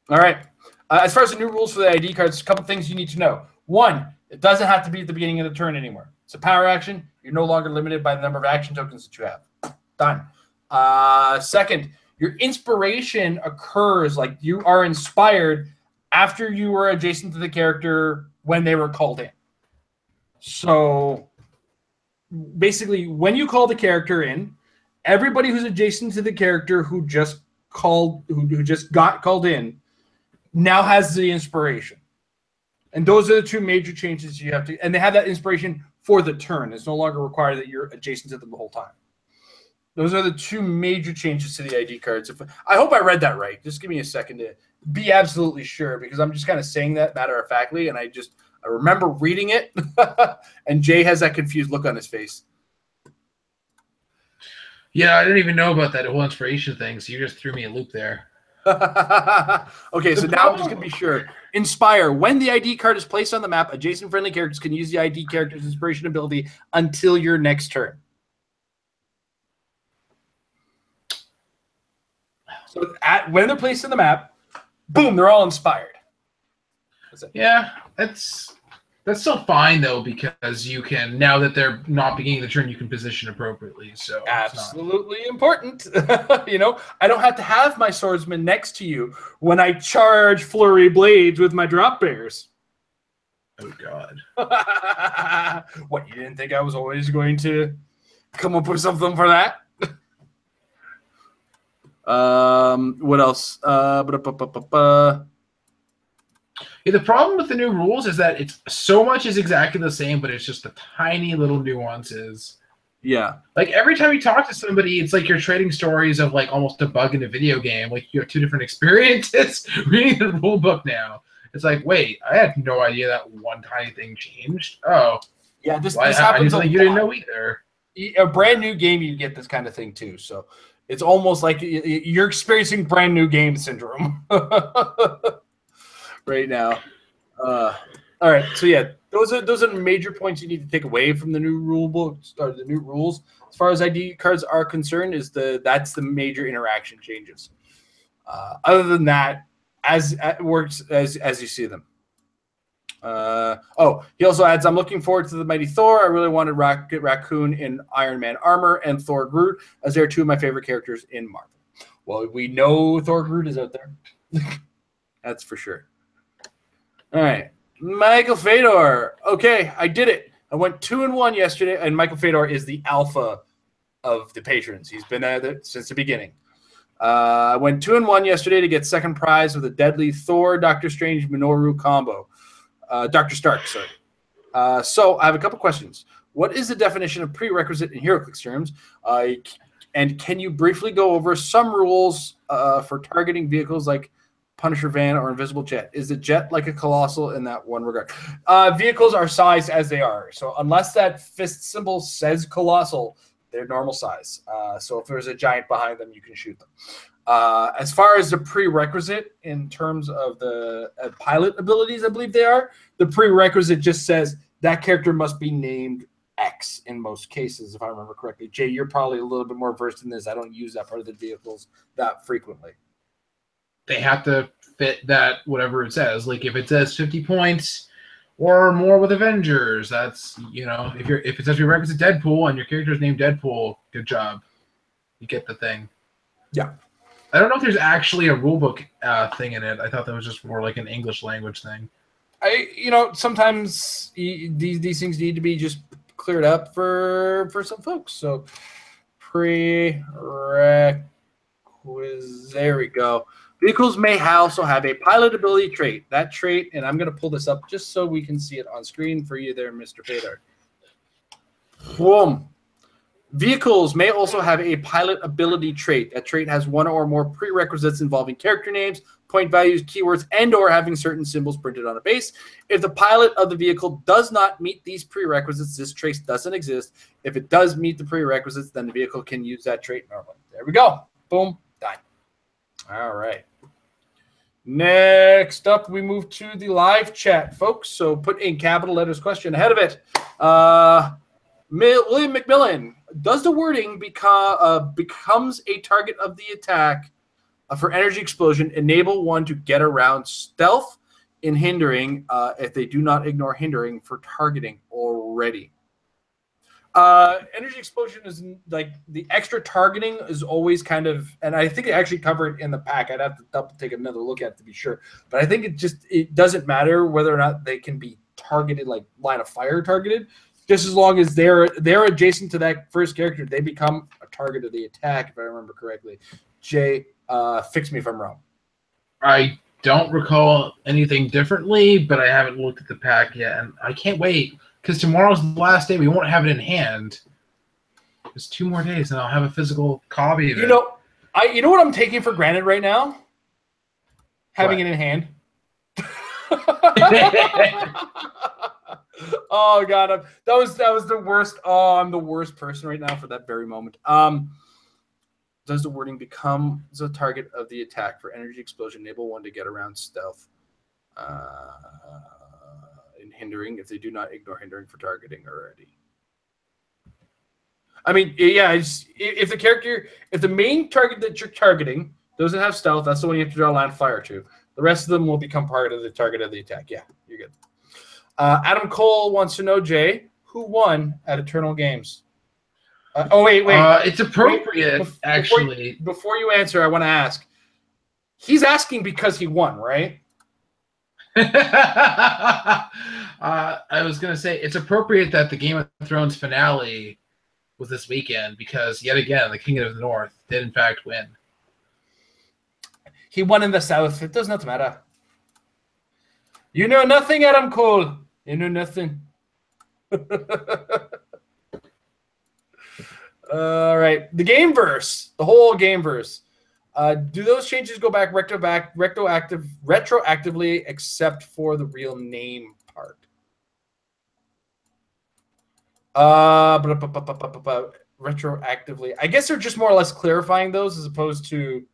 right. As far as the new rules for the ID cards, a couple things you need to know. One, it doesn't have to be at the beginning of the turn anymore. It's a power action. You're no longer limited by the number of action tokens that you have. Done. Second, your inspiration occurs, like you are inspired after you were adjacent to the character when they were called in. So basically, when you call the character in, everybody who's adjacent to the character who just got called in now has the inspiration. And those are the two major changes you have to, and they have that inspiration for the turn. It's no longer required that you're adjacent to them the whole time. Those are the two major changes to the ID cards. I hope I read that right. Just give me a second to be absolutely sure, because I'm just kind of saying that matter-of-factly, and I remember reading it, and Jay has that confused look on his face. Yeah, I didn't even know about that whole inspiration thing, so you just threw me a loop there. Okay, so now I'm just going to be sure. Inspire. When the ID card is placed on the map, adjacent friendly characters can use the ID character's inspiration ability until your next turn. So when they're placed on the map, boom, they're all inspired. Yeah, that's still fine, though, because you can, now that they're not beginning the turn, you can position appropriately. So absolutely important. I don't have to have my swordsman next to you when I charge flurry blades with my drop bears. Oh God! What, you didn't think I was always going to come up with something for that? What else? Yeah, the problem with the new rules is that it's so much is exactly the same, but it's just the tiny little nuances. Yeah. Like every time you talk to somebody, it's like you're trading stories of like almost a bug in a video game. Like you have two different experiences reading the rule book now. It's like, wait, I had no idea that one tiny thing changed. Oh, Yeah, this I happens knew a something you lot. didn't know either. A brand new game, you get this kind of thing too. So it's almost like you're experiencing brand new game syndrome right now. All right, so yeah, those are major points you need to take away from the new rule books or the new rules as far as ID cards are concerned. That's the major interaction changes. Other than that, as it works as you see them. He also adds, I'm looking forward to the Mighty Thor. I really wanted Rocket Raccoon in Iron Man armor and Thor Groot, as they're two of my favorite characters in Marvel. Well, we know Thor Groot is out there. That's for sure. All right. Michael Fedor. Okay, I did it. I went 2-1 yesterday, and Michael Fedor is the alpha of the patrons. He's been at it since the beginning. I went 2-1 yesterday to get second prize with a deadly Thor, Doctor Strange, Minoru combo. Dr. Stark, sorry. So I have a couple questions. What is the definition of prerequisite in HeroClix terms? And can you briefly go over some rules for targeting vehicles like Punisher Van or Invisible Jet? Is the Jet like a Colossal in that one regard? Vehicles are sized as they are. So unless that fist symbol says Colossal, they're normal size. So if there's a giant behind them, you can shoot them. As far as the prerequisite in terms of the pilot abilities, I believe they are, the prerequisite just says that character must be named X in most cases, if I remember correctly. Jay, you're probably a little bit more versed in this. I don't use that part of the vehicles that frequently. They have to fit that whatever it says. Like if it says 50 points or more with Avengers, that's, if it says prerequisite Deadpool and your character's named Deadpool, good job. You get the thing. Yeah. I don't know if there's actually a rulebook thing in it. I thought that was just more like an English language thing. Sometimes these things need to be just cleared up for some folks. So prerequisite. There we go. Vehicles may also have a pilot ability trait. That trait, and I'm going to pull this up just so we can see it on screen for you there, Mr. Fedor. Boom. Vehicles may also have a pilot ability trait. That trait has one or more prerequisites involving character names, point values, keywords, and or having certain symbols printed on a base. If the pilot of the vehicle does not meet these prerequisites, this trait doesn't exist. If it does meet the prerequisites, then the vehicle can use that trait normally. There we go. Boom. Done. All right. Next up, we move to the live chat, folks. So put in capital letters question ahead of it. William McMillan, does the wording becomes a target of the attack for energy explosion enable one to get around stealth in hindering if they do not ignore hindering for targeting already? Energy explosion is like the extra targeting is always kind of, and I think it actually covered in the pack. I'd have to take another look at it to be sure, but I think it doesn't matter whether or not they can be targeted, like line of fire targeted. Just as long as they're adjacent to that first character, they become a target of the attack, if I remember correctly. Jay, fix me if I'm wrong. I don't recall anything differently, but I haven't looked at the pack yet, and I can't wait, because tomorrow's the last day. We won't have it in hand. There's 2 more days, and I'll have a physical copy of it. You know what I'm taking for granted right now? Having it in hand. Oh God, that was the worst. Oh, I'm the worst person right now for that very moment. Does the wording become the target of the attack for energy explosion? Enable one to get around stealth in hindering if they do not ignore hindering for targeting already. I mean, yeah, if the main target that you're targeting doesn't have stealth, that's the one you have to draw a line of fire to. The rest of them will become part of the target of the attack. Yeah, you're good. Adam Cole wants to know, Jay, who won at Eternal Games? Wait. It's appropriate, actually. Before you answer, I want to ask. He's asking because he won, right? I was going to say, it's appropriate that the Game of Thrones finale was this weekend because, yet again, the King of the North did, in fact, win. He won in the South. It does not matter. You know nothing, Adam Cole. You know nothing. All right. The game verse, the whole game verse. Do those changes go back retroactively except for the real name part? Retroactively. I guess they're just more or less clarifying those as opposed to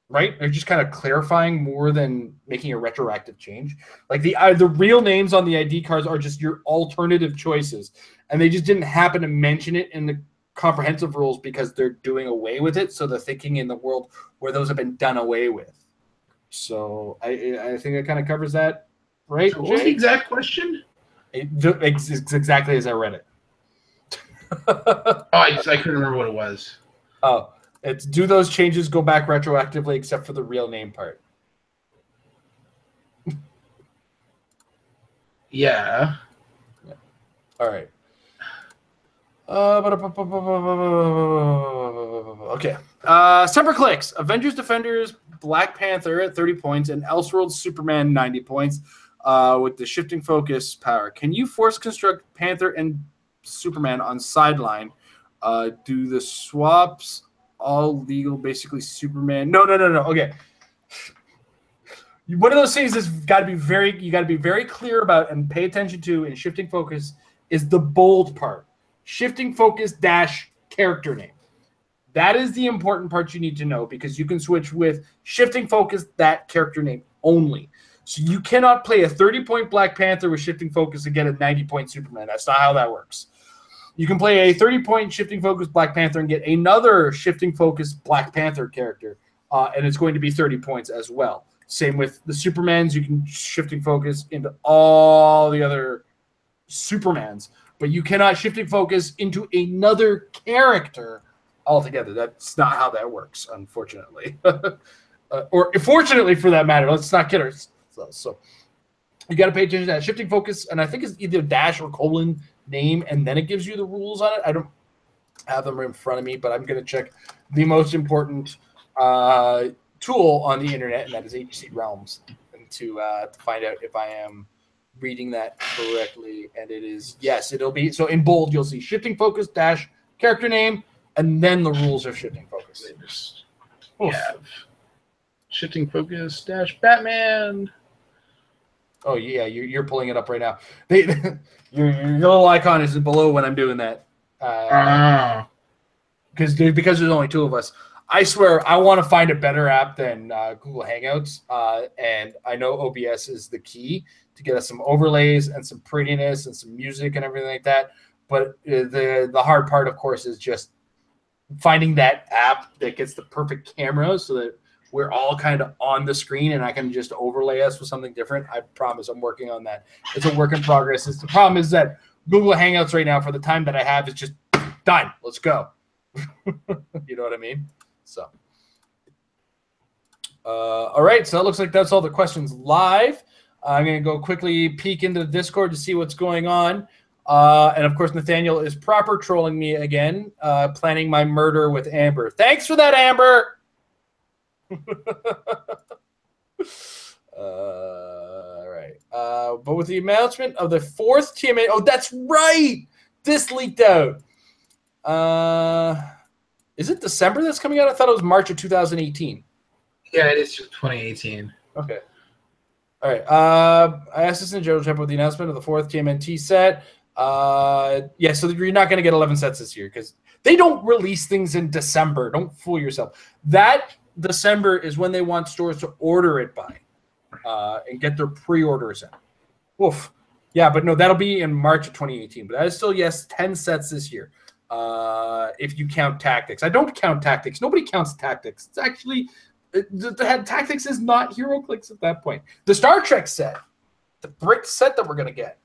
right? They're just kind of clarifying more than making a retroactive change. Like the real names on the ID cards are just your alternative choices, and they just didn't happen to mention it in the comprehensive rules because they're doing away with it. So they're thinking in the world where those have been done away with. So I think it kind of covers that, right? So what was the exact question? It's exactly as I read it. I couldn't remember what it was. Oh. It's do those changes go back retroactively except for the real name part? Yeah. All right. Okay. Separate clicks. Avengers Defenders, Black Panther at 30 points, and Elseworlds Superman 90 points with the shifting focus power. Can you force construct Panther and Superman on sideline? Do the swaps all legal, basically Superman? No. Okay. One of those things that's got to be very clear about and pay attention to in shifting focus is the bold part. Shifting focus dash character name. That is the important part you need to know because you can switch with shifting focus that character name only. So you cannot play a 30-point Black Panther with shifting focus and get a 90-point Superman. That's not how that works. You can play a 30-point shifting focus Black Panther and get another shifting focus Black Panther character, and it's going to be 30 points as well. Same with the Supermans. You can shifting focus into all the other Supermans, but you cannot shifting focus into another character altogether. That's not how that works, unfortunately. Or fortunately for that matter. Let's not kid ourselves. So you got to pay attention to that. Shifting focus, and I think it's either dash or colon name, and then it gives you the rules on it. I don't have them in front of me, but I'm going to check the most important tool on the internet, and that is HC Realms, and to find out if I am reading that correctly. And it is, yes, it'll be, so in bold, you'll see shifting focus dash character name, and then the rules of shifting focus. Yeah. Shifting focus dash Batman. Oh yeah, you're pulling it up right now. Your little icon is below when I'm doing that. Because there's only two of us. I swear I want to find a better app than Google Hangouts, and I know OBS is the key to get us some overlays and some prettiness and some music and everything like that. But the hard part, of course, is just finding that app that gets the perfect camera so that we're all kind of on the screen and I can just overlay us with something different. I promise I'm working on that. It's a work in progress. The problem is that Google Hangouts right now, for the time that I have, is just done. Let's go. You know what I mean? So, all right. So it looks like that's all the questions live. I'm going to go quickly peek into the Discord to see what's going on. And of course, Nathaniel is proper trolling me again, planning my murder with Amber. Thanks for that, Amber. All right. But with the announcement of the fourth TMA, oh, that's right. This leaked out. Is it December that's coming out? I thought it was March of 2018. Yeah, it is 2018. Okay. All right. I asked this in general chat with the announcement of the fourth TMNT set. Yeah, so you're not going to get 11 sets this year because they don't release things in December. Don't fool yourself. That December is when they want stores to order it by and get their pre-orders in. Oof. Yeah, but no, that'll be in March of 2018. But that is still, yes, 10 sets this year. If you count Tactics. I don't count Tactics. Nobody counts Tactics. It's actually, Tactics is not HeroClix at that point. The Star Trek set, the brick set that we're going to get,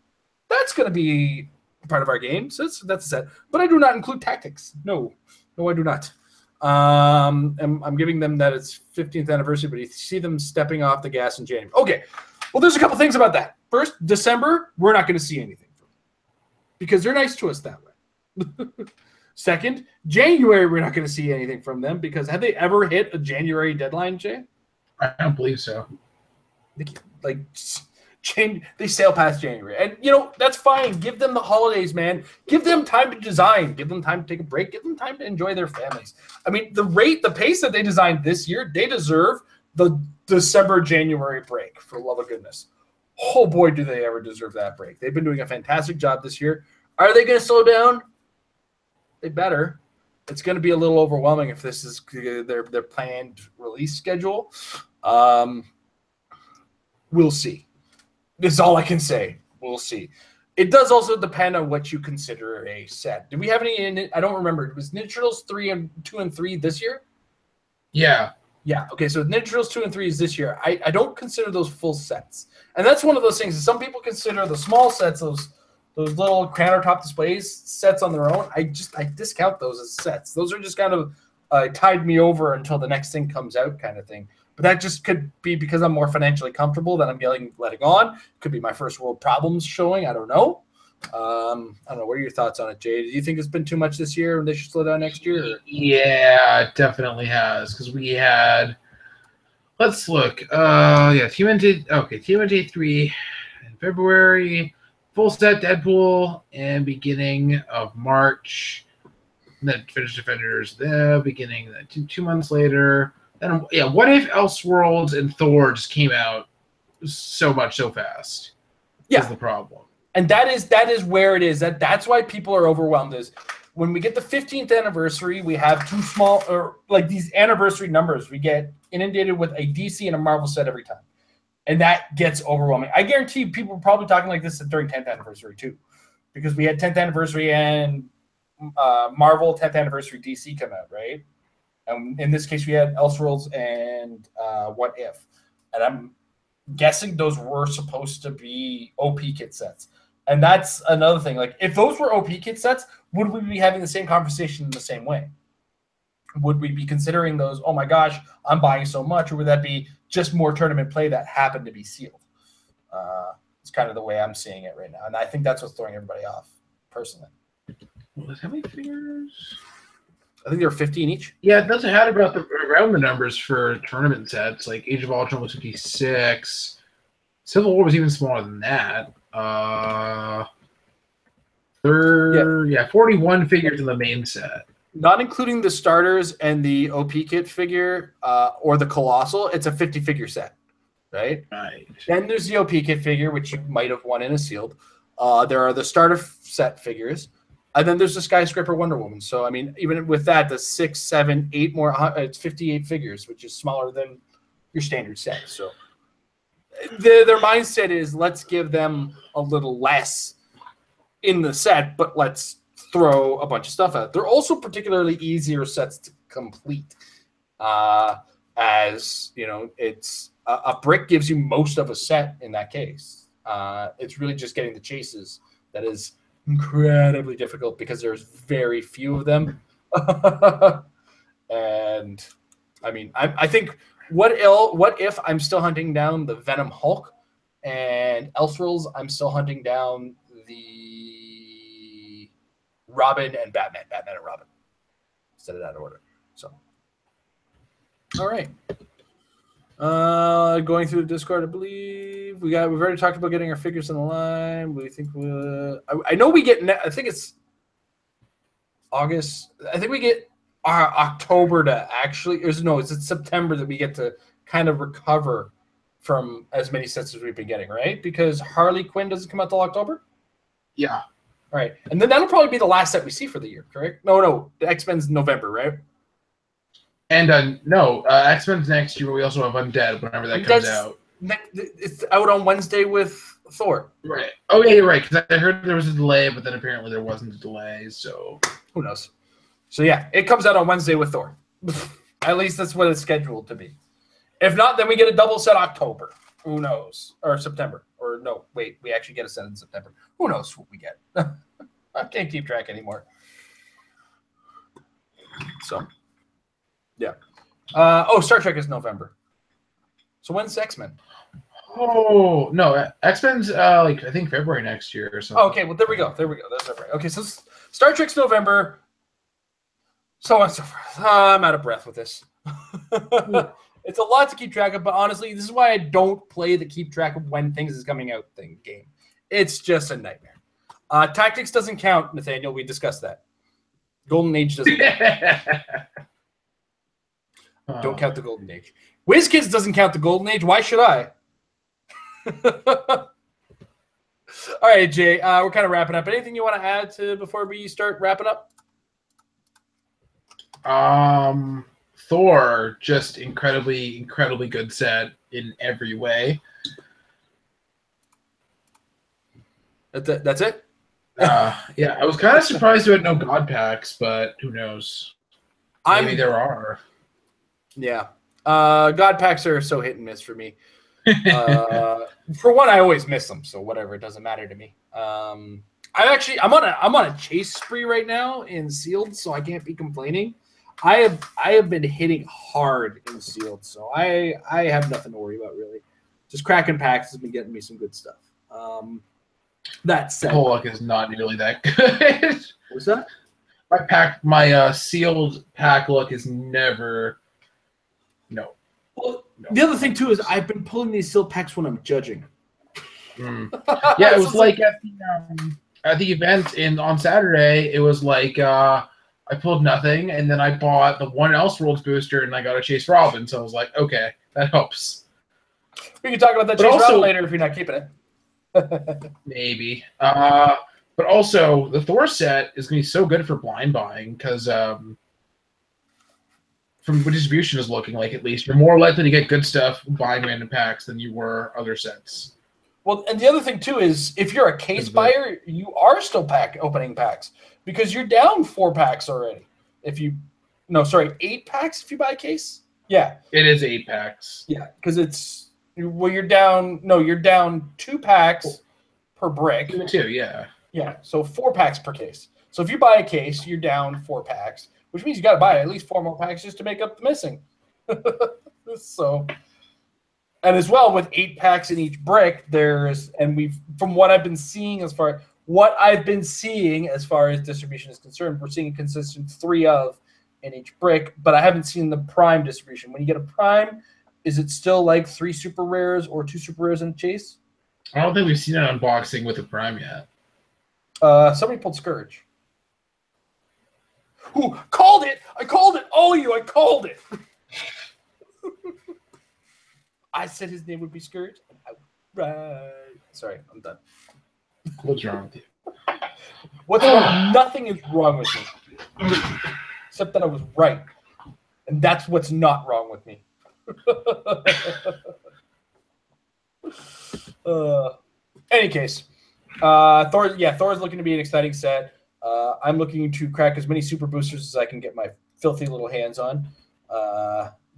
that's going to be part of our game. So that's a set. But I do not include Tactics. No, I do not. I'm giving them that it's 15th anniversary, but you see them stepping off the gas in January. Okay. Well, there's a couple things about that. First, December, we're not going to see anything from them because they're nice to us that way. Second, January, we're not going to see anything from them because have they ever hit a January deadline, Jay? I don't believe so. Like, they sail past January. And, you know, that's fine. Give them the holidays, man. Give them time to design. Give them time to take a break. Give them time to enjoy their families. I mean, the pace that they designed this year, they deserve the December, January break, for the love of goodness. Oh, boy, do they ever deserve that break. They've been doing a fantastic job this year. Are they going to slow down? They better. It's going to be a little overwhelming if this is their planned release schedule. We'll see. This is all I can say. We'll see. It does also depend on what you consider a set. Did we have any in it? I don't remember. Was Ninja Turtles 2 and 3 this year? Yeah. Yeah. Okay, so Ninja Turtles 2 and 3 is this year. I don't consider those full sets. And that's one of those things that some people consider the small sets, those little countertop displays sets on their own. I discount those as sets. Those are just kind of tide me over until the next thing comes out kind of thing. But that just could be because I'm more financially comfortable that I'm letting on. Could be my first world problems showing. I don't know. I don't know. What are your thoughts on it, Jay? Do you think it's been too much this year and they should slow down next year? Or? Yeah, it definitely has. Because we had, let's look. TMNT 3 in February, full set Deadpool, and beginning of March. And then Finished Defenders the beginning, 2 months later. And yeah, what if Elseworlds and Thor just came out so fast? Yeah, is the problem. And that is where it is. That's why people are overwhelmed. Is when we get the 15th anniversary, we have too small, or like these anniversary numbers, we get inundated with a DC and a Marvel set every time, and that gets overwhelming. I guarantee people are probably talking like this during 10th anniversary too, because we had 10th anniversary and Marvel 10th anniversary DC come out, right? In this case, we had Elseworlds and What If. And I'm guessing those were supposed to be OP kit sets. And that's another thing. Like, if those were OP kit sets, would we be having the same conversation in the same way? Would we be considering those, oh my gosh, I'm buying so much? Or would that be just more tournament play that happened to be sealed? It's kind of the way I'm seeing it right now. And I think that's what's throwing everybody off, personally. Well, how many figures? I think there were 15 each. Yeah, it doesn't have around the numbers for tournament sets. Like Age of Ultron was 56. Civil War was even smaller than that. 41 figures in the main set. Not including the starters and the OP kit figure or the Colossal, it's a 50-figure set, right? Right. Then there's the OP kit figure, which you might have won in a sealed. There are the starter set figures. And then there's the Skyscraper Wonder Woman. So, I mean, even with that, the 6, 7, 8 more, it's 58 figures, which is smaller than your standard set. So, their mindset is let's give them a little less in the set, but let's throw a bunch of stuff out. They're also particularly easier sets to complete. As, you know, it's a brick gives you most of a set in that case. It's really just getting the chases that is incredibly difficult because there's very few of them. And I mean, I think what if I'm still hunting down the Venom Hulk, and Elseworlds I'm still hunting down the Robin and Batman and Robin. Set it out of order. So all right. Going through the Discord, I believe we've already talked about getting our figures in the line. We think I know we get. I think it's August. I think we get our October to actually. Is it September that we get to kind of recover from as many sets as we've been getting, right? Because Harley Quinn doesn't come out till October. Yeah. All right, and then that'll probably be the last set we see for the year, correct? No, the X-Men's November, right? And X-Men's next year. We also have Undead whenever that comes out. It's out on Wednesday with Thor. Right. Oh yeah, you're right. Because I heard there was a delay, but then apparently there wasn't a delay. So who knows? So yeah, it comes out on Wednesday with Thor. At least that's what it's scheduled to be. If not, then we get a double set October. Who knows? Or September. Or no, wait, we actually get a set in September. Who knows what we get? I can't keep track anymore. So. Yeah. Star Trek is November. So when's X-Men? Oh no, X-Men's I think February next year or something. Okay, well there we go. That's right. Okay, so Star Trek's November. So on and so forth. I'm out of breath with this. It's a lot to keep track of, but honestly, this is why I don't play the keep track of when things is coming out game. It's just a nightmare. Tactics doesn't count, Nathaniel. We discussed that. Golden Age doesn't count. Don't count the Golden Age. WizKids doesn't count the Golden Age. Why should I? All right, Jay, we're kind of wrapping up. Anything you want to add before we start wrapping up? Thor, just incredibly good set in every way. That's it? Yeah, I was kind of surprised we had no God packs, but who knows? Maybe there are. Yeah. God packs are so hit and miss for me. For one, I always miss them, so whatever, it doesn't matter to me. I'm on a chase spree right now in sealed, so I can't be complaining. I have been hitting hard in sealed, so I have nothing to worry about really. Just cracking packs has been getting me some good stuff. That said, whole luck is not nearly that good. What's that? My sealed pack luck is never. No. Well, the other thing too is I've been pulling these sealed packs when I'm judging. Yeah, it was like at the event on Saturday. It was like I pulled nothing, and then I bought the one Elseworlds booster, and I got a Chase Robin. So I was like, okay, that helps. We can talk about that Chase Robin later if you're not keeping it. Maybe. But also, the Thor set is going to be so good for blind buying because from what distribution is looking like, at least, you're more likely to get good stuff buying random packs than you were other sets. Well, and the other thing, too, is if you're a case buyer, you are still opening packs because you're down 4 packs already. 8 packs if you buy a case? Yeah. It is 8 packs. Yeah, because you're down 2 packs per brick. 2, yeah. Yeah, so 4 packs per case. So if you buy a case, you're down 4 packs, which means you got to buy at least 4 more packs just to make up the missing. And as well, with 8 packs in each brick, from what I've been seeing as far as distribution is concerned, we're seeing a consistent 3 of in each brick, but I haven't seen the prime distribution. When you get a prime, is it still like 3 super rares or 2 super rares in a chase? I don't think we've seen an unboxing with a prime yet. Somebody pulled Scourge. Ooh, called it! I called it! All of you, I called it! I said his name would be Scourge. Right. Sorry, I'm done. What's wrong with you? What's wrong? Nothing is wrong with me. Except that I was right. And that's what's not wrong with me. Any case. Thor's looking to be an exciting set. I'm looking to crack as many super boosters as I can get my filthy little hands on.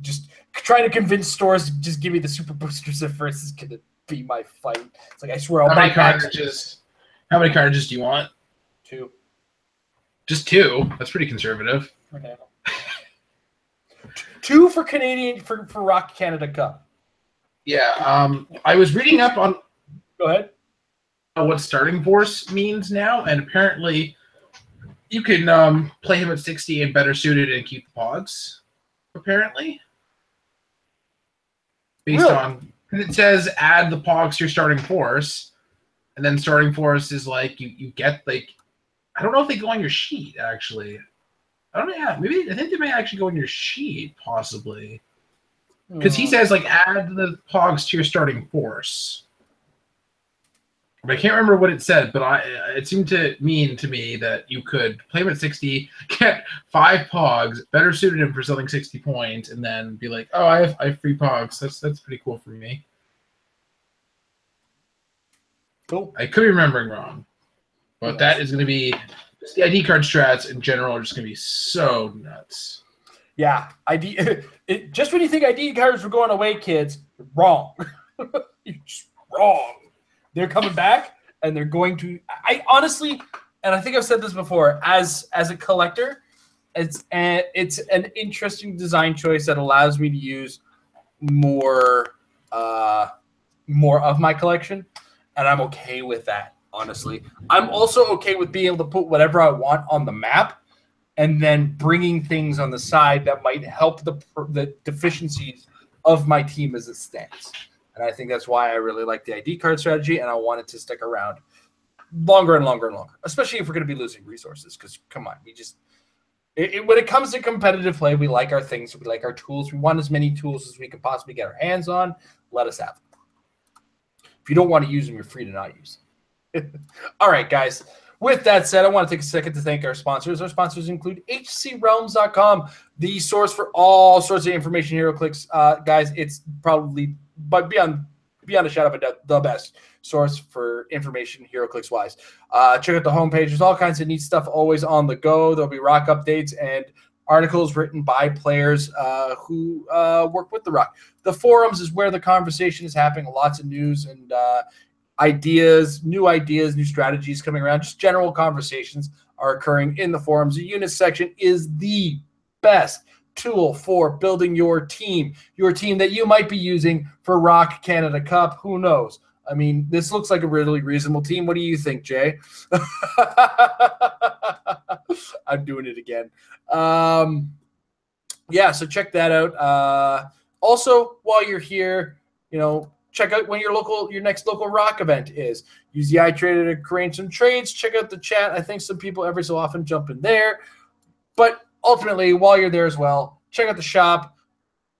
Just trying to convince stores to just give me the super boosters at first is going to be my fight. It's like, I swear I'll buy cartridges. How many cartridges do you want? 2. Just 2? That's pretty conservative. Okay. 2 for Canadian for Rock Canada Cup. Yeah, I was reading up on. Go ahead. What starting force means now, and apparently you can play him at 60 and better suited and keep the pogs. Apparently, based on it says add the pogs to your starting force, and then starting force is like you get like I don't know if they go on your sheet actually. I don't know. Yeah, maybe I think they may actually go on your sheet possibly because he says like add the pogs to your starting force. But I can't remember what it said, but it seemed to mean to me that you could play him at 60, get 5 pogs, better suited him for selling 60 points, and then be like, oh, I have free pogs. That's pretty cool for me. Cool. I could be remembering wrong, but that is going to be the ID card strats in general are just going to be so nuts. Yeah, just when you think ID cards were going away, kids, you're wrong. You're just wrong. They're coming back, and they're going to. I honestly, and I think I've said this before, as a collector, it's an interesting design choice that allows me to use more of my collection, and I'm okay with that. Honestly, I'm also okay with being able to put whatever I want on the map, and then bringing things on the side that might help the deficiencies of my team as it stands. And I think that's why I really like the ID card strategy, and I want it to stick around longer and longer and longer, especially if we're going to be losing resources. Because, come on, we just when it comes to competitive play, we like our things. We like our tools. We want as many tools as we can possibly get our hands on. Let us have them. If you don't want to use them, you're free to not use them. All right, guys. With that said, I want to take a second to thank our sponsors. Our sponsors include HCRealms.com, the source for all sorts of information, HeroClix. Guys, it's probably, but beyond a shadow of a doubt, the best source for information HeroClix-wise. Check out the homepage. There's all kinds of neat stuff always on the go. There'll be Rock updates and articles written by players who work with the Rock. The forums is where the conversation is happening. Lots of news and ideas, new strategies coming around. Just general conversations are occurring in the forums. The units section is the best tool for building your team that you might be using for Rock Canada Cup. Who knows? I mean, this looks like a really reasonable team. What do you think, Jay? I'm doing it again. Yeah, so check that out. Also, while you're here, check out when your next local Rock event is. Use the iTrader to arrange some trades. Check out the chat. I think some people every so often jump in there. But ultimately, while you're there as well, check out the shop.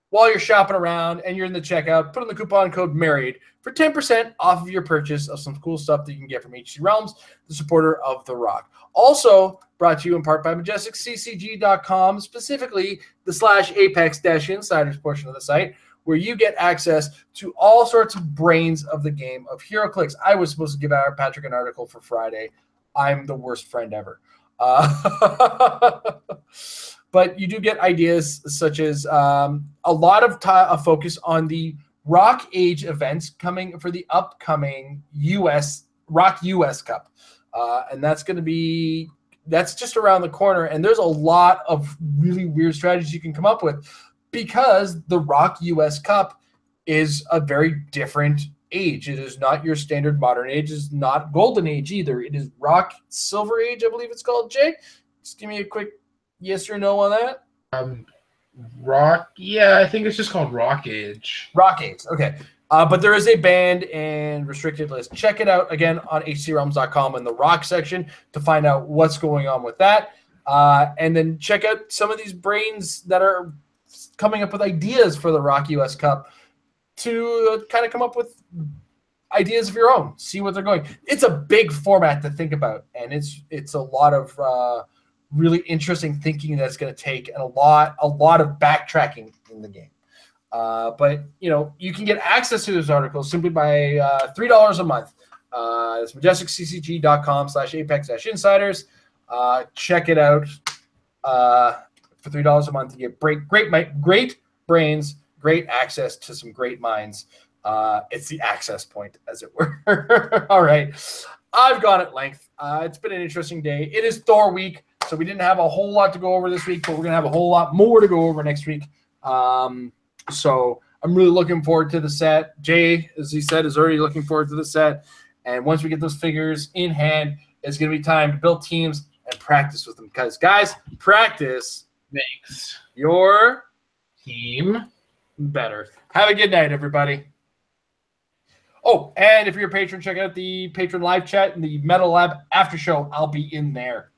While you're shopping around and you're in the checkout, put in the coupon code MARRIED for 10% off of your purchase of some cool stuff that you can get from HC Realms, the supporter of The Rock. Also brought to you in part by MajesticCCG.com, specifically the /Apex-Insiders portion of the site, where you get access to all sorts of brains of the game of HeroClix. I was supposed to give out Patrick an article for Friday. I'm the worst friend ever. But you do get ideas such as a lot of a focus on the Rock Age events coming for the upcoming Rock US Cup. And that's just around the corner. And there's a lot of really weird strategies you can come up with because the Rock US Cup is a very different age. It is not your standard modern age. It's not golden age either. It is Rock Silver Age, I believe it's called. Jay, just give me a quick yes or no on that. Rock, yeah, I think it's just called Rock Age. Rock Age, okay. But there is a banned and restricted list. Check it out again on hcrealms.com in the Rock section to find out what's going on with that. And then check out some of these brains that are coming up with ideas for the Rock US Cup to kind of come up with ideas of your own. See what they're going. It's a big format to think about, and it's a lot of really interesting thinking that's going to take and a lot of backtracking in the game. But you can get access to those articles simply by $3 a month. It's MajesticCCG.com/Apex-Insiders. Check it out for $3 a month. You get great brains, great access to some great minds. It's the access point, as it were. All right. I've gone at length. It's been an interesting day. It is Thor week, so we didn't have a whole lot to go over this week, but we're going to have a whole lot more to go over next week. So I'm really looking forward to the set. Jay, as he said, is already looking forward to the set. And once we get those figures in hand, it's going to be time to build teams and practice with them. Because, guys, practice makes your team better. Have a good night, everybody. Oh, and if you're a patron, check out the patron live chat and the Metal Lab after show. I'll be in there.